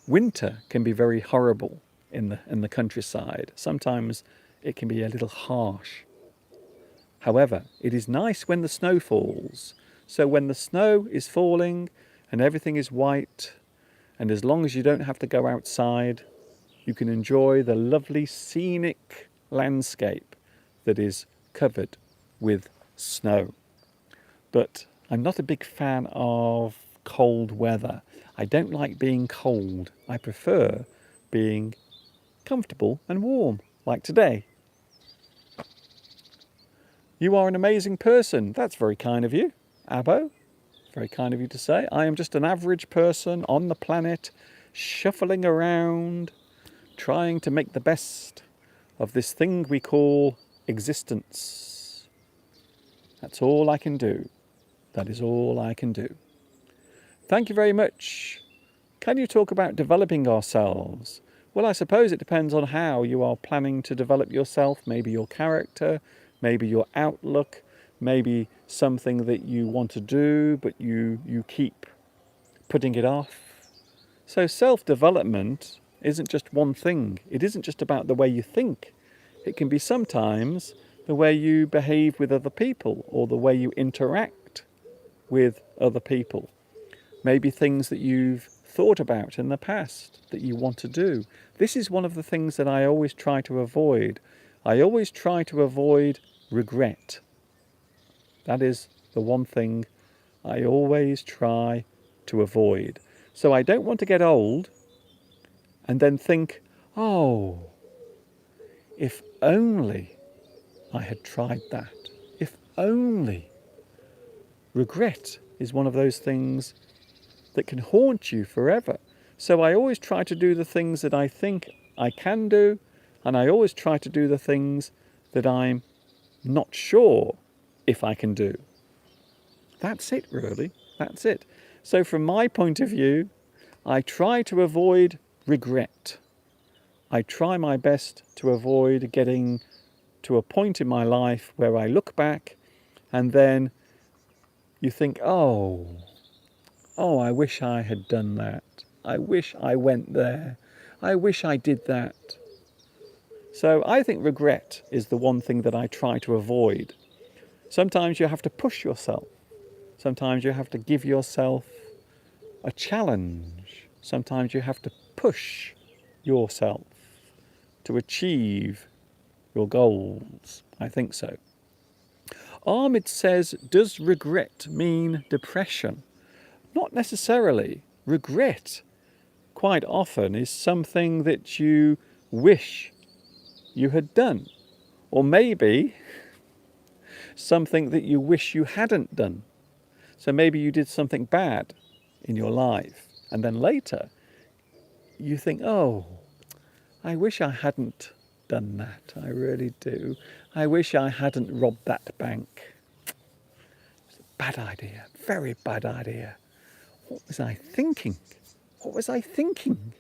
Winter can be very horrible in the countryside. Sometimes it can be a little harsh. However, it is nice when the snow falls. So when the snow is falling and everything is white, and as long as you don't have to go outside, you can enjoy the lovely scenic landscape that is covered with snow. But I'm not a big fan of cold weather. I don't like being cold. I prefer being comfortable and warm, like today. You are an amazing person. That's very kind of you, Abbo. Very kind of you to say. I am just an average person on the planet, shuffling around, trying to make the best of this thing we call existence. That's all I can do. That is all I can do. Thank you very much. Can you talk about developing ourselves? Well, I suppose it depends on how you are planning to develop yourself. Maybe your character, maybe your outlook, maybe something that you want to do, but you keep putting it off. So self-development isn't just one thing. It isn't just about the way you think. It can be sometimes the way you behave with other people or the way you interact with other people. Maybe things that you've thought about in the past that you want to do. This is one of the things that I always try to avoid. I always try to avoid regret. That is the one thing I always try to avoid. So I don't want to get old and then think, oh, if only I had tried that. If only. Regret is one of those things that can haunt you forever. So I always try to do the things that I think I can do, and I always try to do the things that I'm not sure if I can do. That's it, really. That's it. So from my point of view, I try to avoid regret. I try my best to avoid getting to a point in my life where I look back and then you think, oh, I wish I had done that. I wish I went there. I wish I did that. So I think regret is the one thing that I try to avoid. Sometimes you have to push yourself. Sometimes you have to give yourself a challenge. Sometimes you have to push yourself to achieve your goals. I think so. Ahmed says, does regret mean depression? Not necessarily. Regret quite often is something that you wish you had done, or maybe something that you wish you hadn't done. So maybe you did something bad in your life, and then later you think, oh, I wish I hadn't done that. I really do. I wish I hadn't robbed that bank. It's a bad idea, very bad idea. What was I thinking? What was I thinking?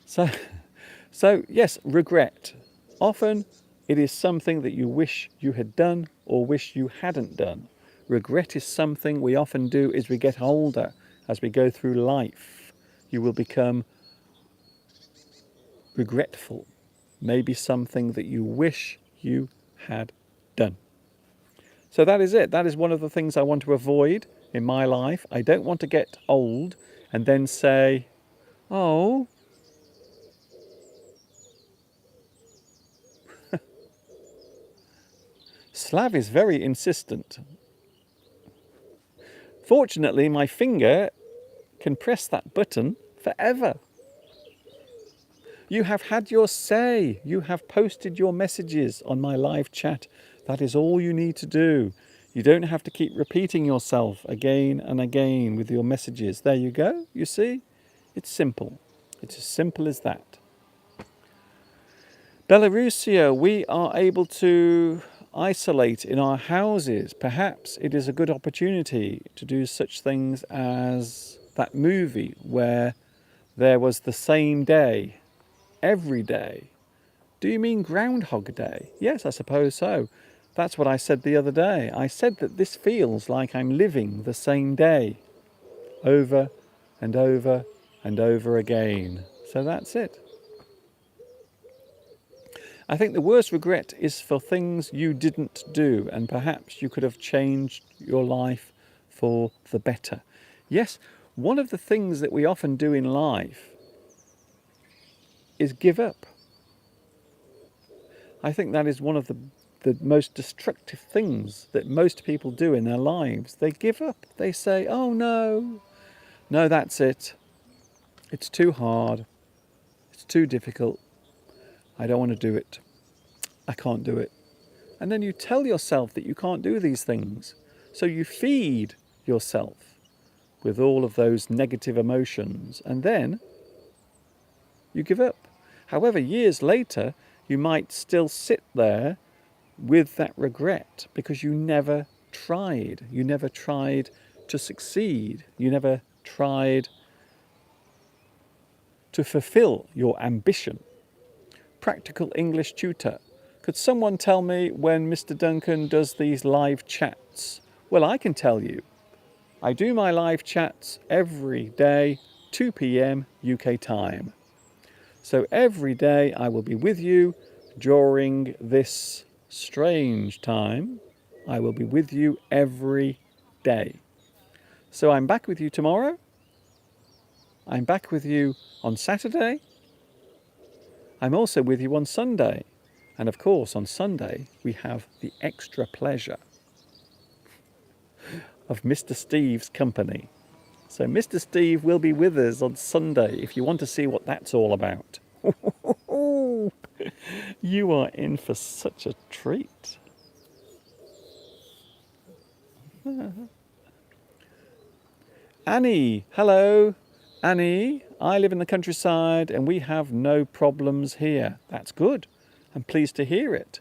So yes, regret. Often it is something that you wish you had done or wish you hadn't done. Regret is something we often do as we get older, as we go through life. You will become regretful. Maybe something that you wish you had done. So that is it. That is one of the things I want to avoid in my life. I don't want to get old and then say, oh, Slav is very insistent. Fortunately, my finger can press that button forever. You have had your say. You have posted your messages on my live chat. That is all you need to do. You don't have to keep repeating yourself again and again with your messages. There you go. You see? It's simple. It's as simple as that. Belarusia, we are able to isolate in our houses. Perhaps it is a good opportunity to do such things as that movie where there was the same day every day. Do you mean Groundhog Day? Yes, I suppose so. That's what I said the other day. I said that this feels like I'm living the same day over and over and over again. So that's it. I think the worst regret is for things you didn't do, and perhaps you could have changed your life for the better. Yes, one of the things that we often do in life is give up. I think that is one of the most destructive things that most people do in their lives. They give up. They say, oh no, that's it. It's too hard. It's too difficult. I don't want to do it. I can't do it. And then you tell yourself that you can't do these things. So you feed yourself with all of those negative emotions, and then you give up. However, years later, you might still sit there with that regret because you never tried. You never tried to succeed. You never tried to fulfill your ambition. Practical English tutor. Could someone tell me when Mr. Duncan does these live chats? Well, I can tell you. I do my live chats every day, 2 p.m. UK time. So every day I will be with you during this strange time. I will be with you every day. So I'm back with you tomorrow. I'm back with you on Saturday. I'm also with you on Sunday. And of course, on Sunday, we have the extra pleasure of Mr. Steve's company. So Mr. Steve will be with us on Sunday if you want to see what that's all about. You are in for such a treat. Annie, hello. Annie, I live in the countryside and we have no problems here. That's good. I'm pleased to hear it.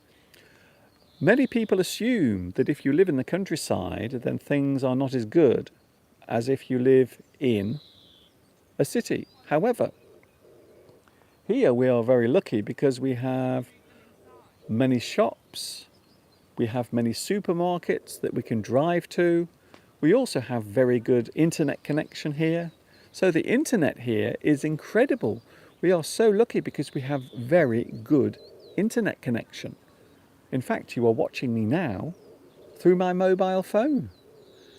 Many people assume that if you live in the countryside, then things are not as good as if you live in a city. However, here we are very lucky because we have many shops, we have many supermarkets that we can drive to. We also have very good internet connection here. So the internet here is incredible. We are so lucky because we have very good internet connection. In fact, you are watching me now through my mobile phone.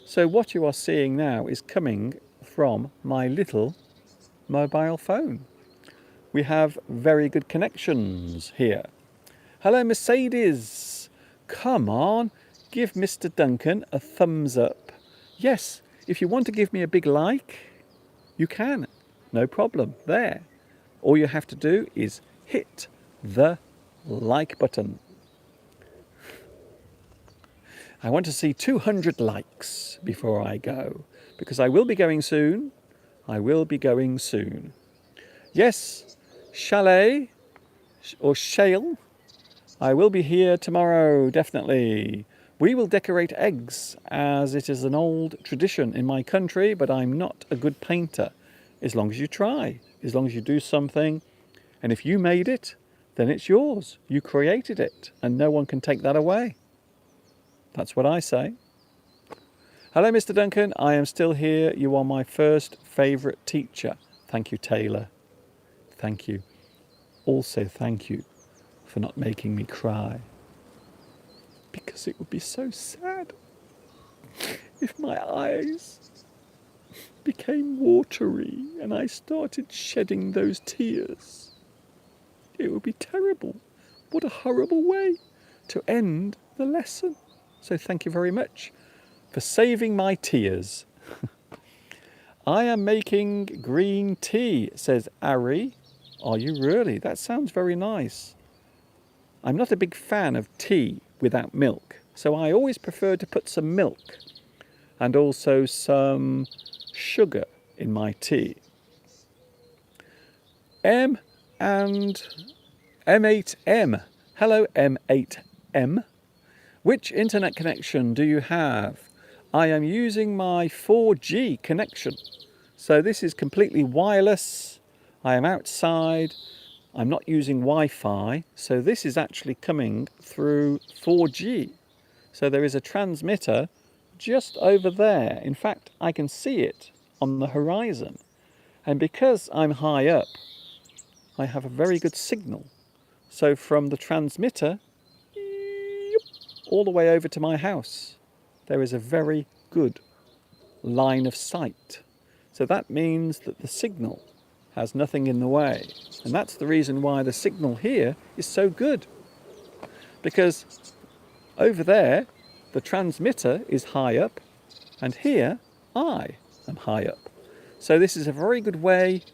So what you are seeing now is coming from my little mobile phone. We have very good connections here. Hello, Mercedes. Come on, give Mr. Duncan a thumbs up. Yes, if you want to give me a big like, you can. No problem. There. All you have to do is hit the like button. I want to see 200 likes before I go, because I will be going soon. I will be going soon. Yes, chalet or shale. I will be here tomorrow, definitely. We will decorate eggs, as it is an old tradition in my country, but I'm not a good painter. As long as you try, as long as you do something, and if you made it, then it's yours. You created it, and no one can take that away. That's what I say. Hello, Mr. Duncan. I am still here. You are my first favourite teacher. Thank you, Taylor. Thank you. Also, thank you for not making me cry. Because it would be so sad if my eyes became watery and I started shedding those tears. It would be terrible. What a horrible way to end the lesson. So thank you very much for saving my tears. I am making green tea, says Ari. Are you really? That sounds very nice. I'm not a big fan of tea without milk, so I always prefer to put some milk and also some sugar in my tea. M and M8M. Hello, M8M. Which internet connection do you have? I am using my 4G connection. So this is completely wireless. I am outside. I'm not using Wi-Fi. So this is actually coming through 4G. So there is a transmitter just over there. In fact, I can see it on the horizon. And because I'm high up, I have a very good signal. So from the transmitter all the way over to my house, there is a very good line of sight. So that means that the signal has nothing in the way. And that's the reason why the signal here is so good. Because over there, the transmitter is high up, and here I am high up. So this is a very good way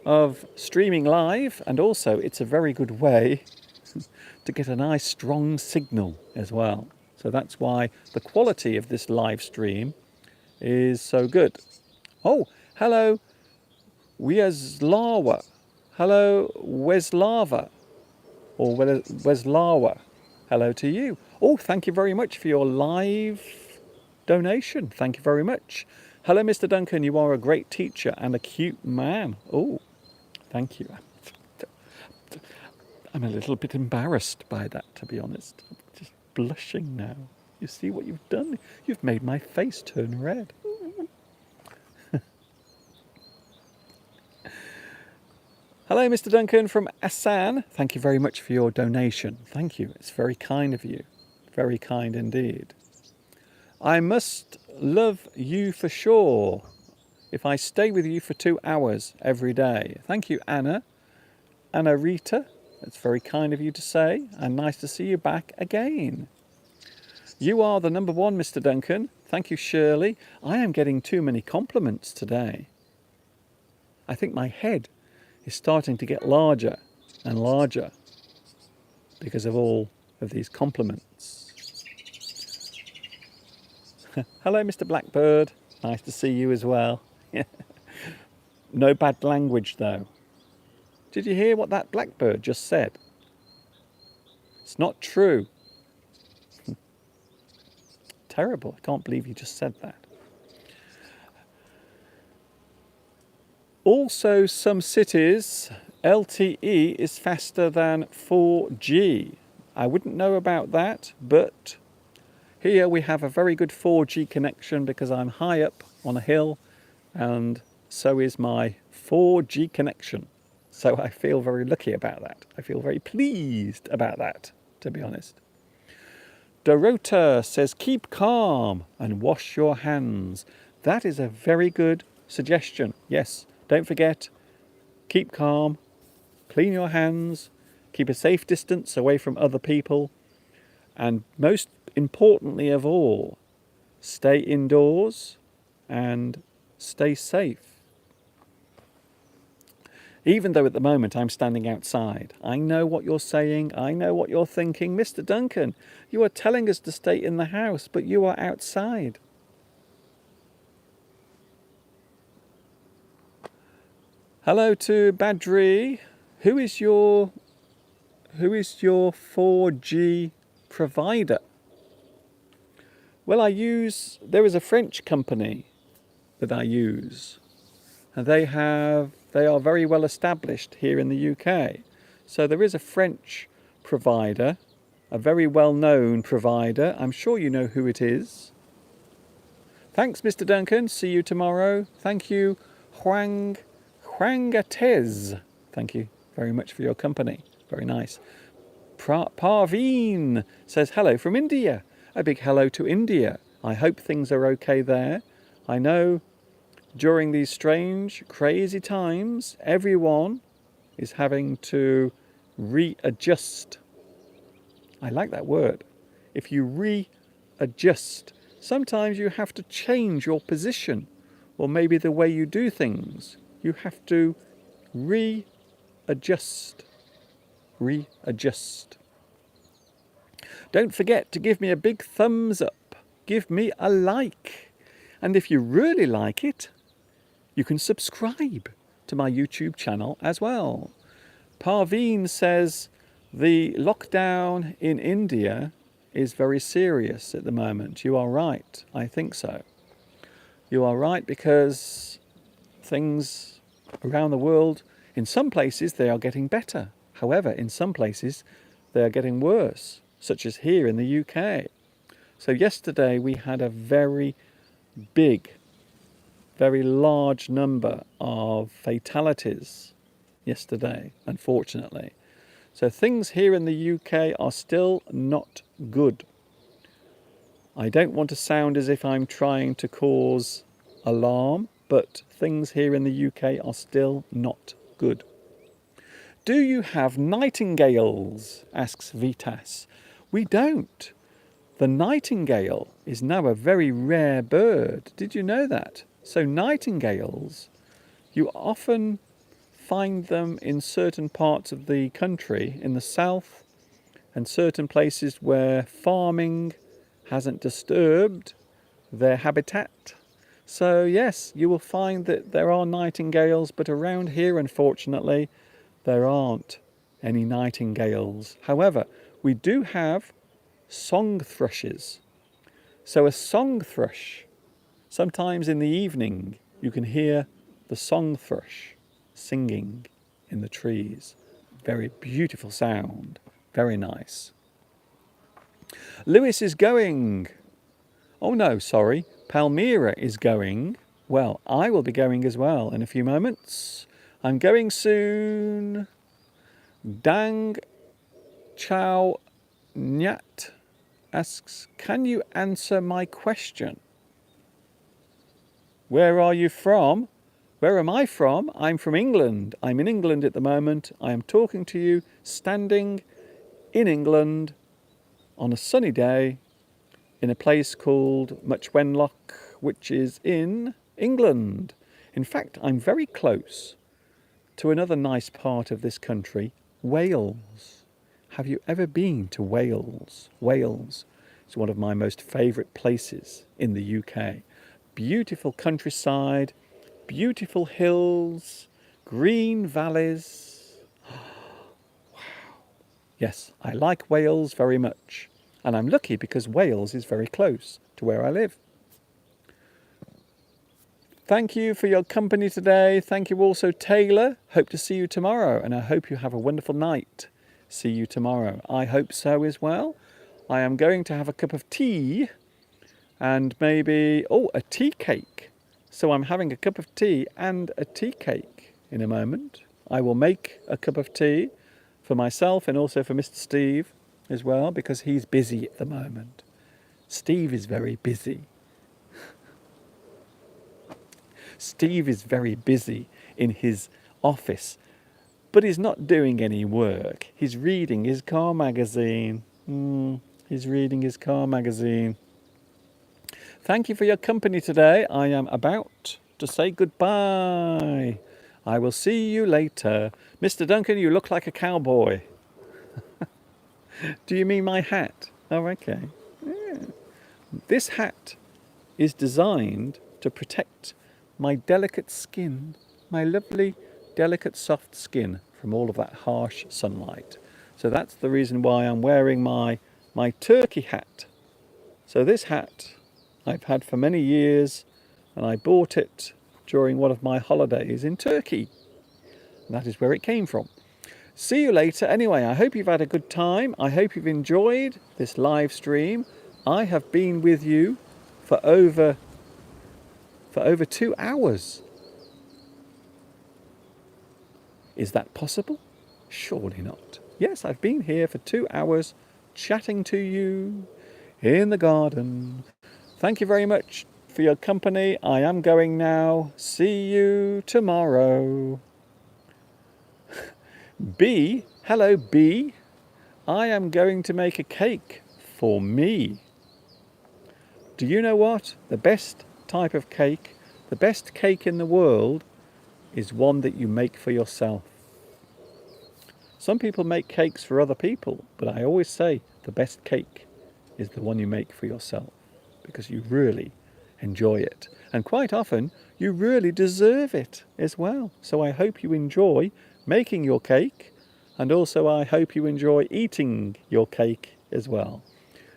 of streaming live, and also it's a very good way to get a nice strong signal as well. So that's why the quality of this live stream is so good. Oh, hello Weslawa. Hello Weslava, or Weslawa. Hello to you. Oh, thank you very much for your live donation. Thank you very much. Hello, Mr. Duncan. You are a great teacher and a cute man. Oh, thank you. I'm a little bit embarrassed by that, to be honest. I'm just blushing now. You see what you've done? You've made my face turn red. Hello, Mr. Duncan from Asan. Thank you very much for your donation. Thank you. It's very kind of you. Very kind indeed. I must love you for sure if I stay with you for 2 hours every day. Thank you, Anna. Anna Rita. That's very kind of you to say, and nice to see you back again. You are the number one, Mr. Duncan. Thank you, Shirley. I am getting too many compliments today. I think my head is starting to get larger and larger because of all of these compliments. Hello, Mr. Blackbird. Nice to see you as well. No bad language, though. Did you hear what that blackbird just said? It's not true. Terrible. I can't believe you just said that. Also, some cities, LTE is faster than 4G. I wouldn't know about that, but here we have a very good 4G connection because I'm high up on a hill, and so is my 4G connection. So I feel very lucky about that. I feel very pleased about that, to be honest. Dorota says, keep calm and wash your hands. That is a very good suggestion. Yes, don't forget, keep calm, clean your hands, keep a safe distance away from other people, and most importantly of all, stay indoors and stay safe. Even though at the moment I'm standing outside, I know what you're saying, I know what you're thinking. Mr. Duncan, you are telling us to stay in the house, but you are outside. Hello to Badri. Who is your 4G provider? Well, there is a French company that I use, and they are very well established here in the UK. So there is a French provider, a very well-known provider. I'm sure you know who it is. Thanks, Mr. Duncan. See you tomorrow. Thank you, Huangatez. Thank you very much for your company. Very nice. Parveen says hello from India. A big hello to India. I hope things are okay there. I know during these strange, crazy times, everyone is having to readjust. I like that word. if you readjust. Sometimes you have to change your position or maybe the way you do things. You have to readjust. Readjust. Don't forget to give me a big thumbs up. Give me a like. And if you really like it, you can subscribe to my YouTube channel as well. Parveen says the lockdown in India is very serious at the moment. You are right. I think so. You are right, because things around the world, in some places they are getting better. However, in some places they are getting worse, such as here in the UK. So yesterday we had a very big, very large number of fatalities yesterday, unfortunately. So things here in the UK are still not good. I don't want to sound as if I'm trying to cause alarm, but things here in the UK are still not good. Do you have nightingales? Asks Vitas. We don't. The nightingale is now a very rare bird. Did you know that? So nightingales, you often find them in certain parts of the country, in the south, and certain places where farming hasn't disturbed their habitat. So yes, you will find that there are nightingales, but around here, unfortunately, there aren't any nightingales. However, we do have song thrushes. So a song thrush, sometimes in the evening, you can hear the song thrush singing in the trees. Very beautiful sound, very nice. Lewis is going. Oh no, sorry, Palmyra is going. Well, I will be going as well in a few moments. I'm going soon. Dang Chow Nyat asks, can you answer my question? Where are you from? Where am I from? I'm from England. I'm in England at the moment. I am talking to you standing in England on a sunny day in a place called Much Wenlock, which is in England. In fact, I'm very close to another nice part of this country, Wales. Have you ever been to Wales? Wales is one of my most favourite places in the UK. Beautiful countryside, beautiful hills, green valleys. Wow. Yes, I like Wales very much. And I'm lucky because Wales is very close to where I live. Thank you for your company today. Thank you also, Taylor. Hope to see you tomorrow, and I hope you have a wonderful night. See you tomorrow. I hope so as well. I am going to have a cup of tea and maybe, a tea cake. So I'm having a cup of tea and a tea cake in a moment. I will make a cup of tea for myself and also for Mr. Steve as well, because he's busy at the moment. Steve is very busy. Steve is very busy in his office, but he's not doing any work. He's reading his car magazine. He's reading his car magazine. Thank you for your company today. I am about to say goodbye. I will see you later. Mr. Duncan, you look like a cowboy. Do you mean my hat? Oh, okay. Yeah. This hat is designed to protect my delicate skin, my lovely, delicate, soft skin from all of that harsh sunlight. So that's the reason why I'm wearing my turkey hat. So this hat I've had for many years, and I bought it during one of my holidays in Turkey. And that is where it came from. See you later. Anyway, I hope you've had a good time. I hope you've enjoyed this live stream. I have been with you for over 2 hours. Is that possible? Surely not. Yes, I've been here for 2 hours chatting to you in the garden. Thank you very much for your company. I am going now. See you tomorrow. B, hello B. I am going to make a cake for me. Do you know what? The best type of cake, the best cake in the world is one that you make for yourself. Some people make cakes for other people, but I always say the best cake is the one you make for yourself because you really enjoy it. And quite often, you really deserve it as well. So I hope you enjoy making your cake, and also I hope you enjoy eating your cake as well.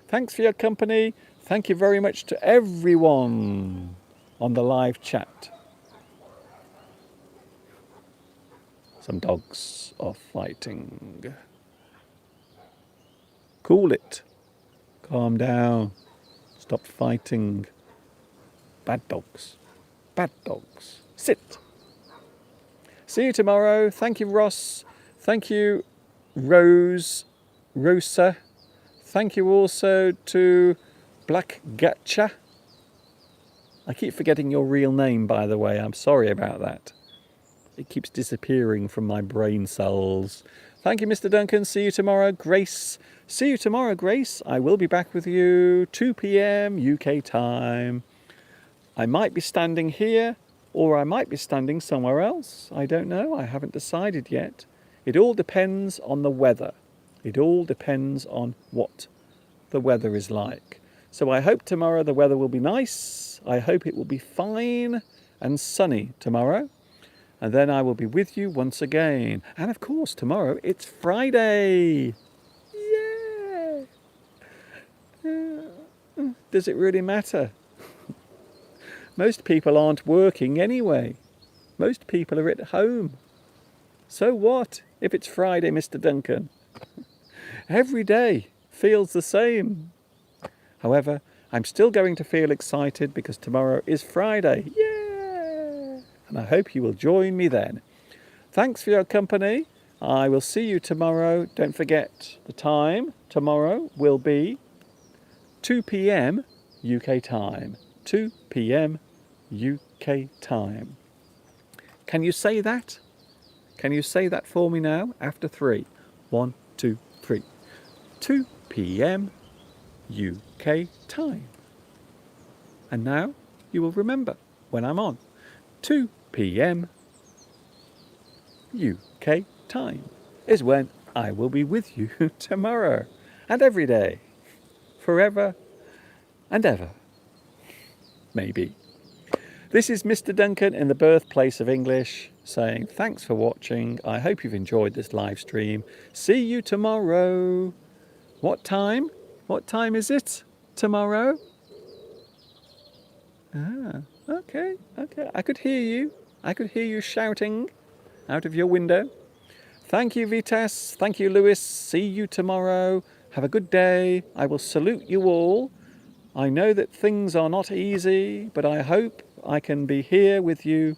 Thanks for your company. Thank you very much to everyone on the live chat. Some dogs are fighting. Cool it. Calm down. Stop fighting. Bad dogs. Bad dogs. Sit. See you tomorrow. Thank you, Ross. Thank you, Rosa. Thank you also to Black Gatcha. I keep forgetting your real name, by the way. I'm sorry about that. It keeps disappearing from my brain cells. Thank you, Mr. Duncan. See you tomorrow, Grace. See you tomorrow, Grace. I will be back with you 2 p.m. UK time. I might be standing here, or I might be standing somewhere else. I don't know. I haven't decided yet. It all depends on the weather. It all depends on what the weather is like. So I hope tomorrow the weather will be nice. I hope it will be fine and sunny tomorrow. And then I will be with you once again. And of course, tomorrow it's Friday. Yeah. Does it really matter? Most people aren't working anyway. Most people are at home. So what if it's Friday, Mr. Duncan? Every day feels the same. However, I'm still going to feel excited because tomorrow is Friday. Yeah! And I hope you will join me then. Thanks for your company. I will see you tomorrow. Don't forget the time. Tomorrow will be 2 p.m. UK time. 2 p.m. UK time. Can you say that? Can you say that for me now? After 3. 1, 2, 3. 2 p.m. UK time. And now you will remember when I'm on 2 p.m. UK time is when I will be with you tomorrow and every day, forever and ever, maybe. This is Mr. Duncan in the birthplace of English saying thanks for watching. I hope you've enjoyed this live stream. See you tomorrow. What time? What time is it tomorrow? Okay. I could hear you. I could hear you shouting out of your window. Thank you, Vitas. Thank you, Lewis. See you tomorrow. Have a good day. I will salute you all. I know that things are not easy, but I hope I can be here with you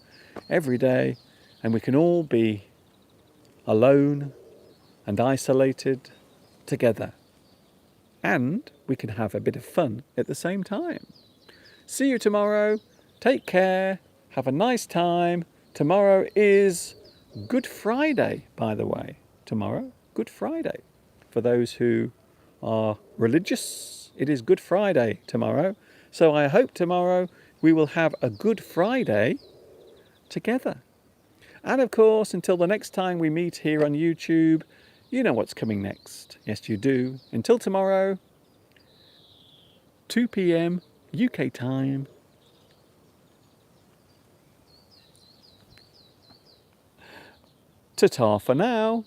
every day and we can all be alone and isolated together. And we can have a bit of fun at the same time. See you tomorrow. Take care. Have a nice time. Tomorrow is Good Friday, by the way. Tomorrow, Good Friday. For those who are religious, it is Good Friday tomorrow. So I hope tomorrow we will have a Good Friday together. And of course, until the next time we meet here on YouTube, you know what's coming next. Yes, you do. Until tomorrow, 2 p.m. UK time. Ta-ta for now.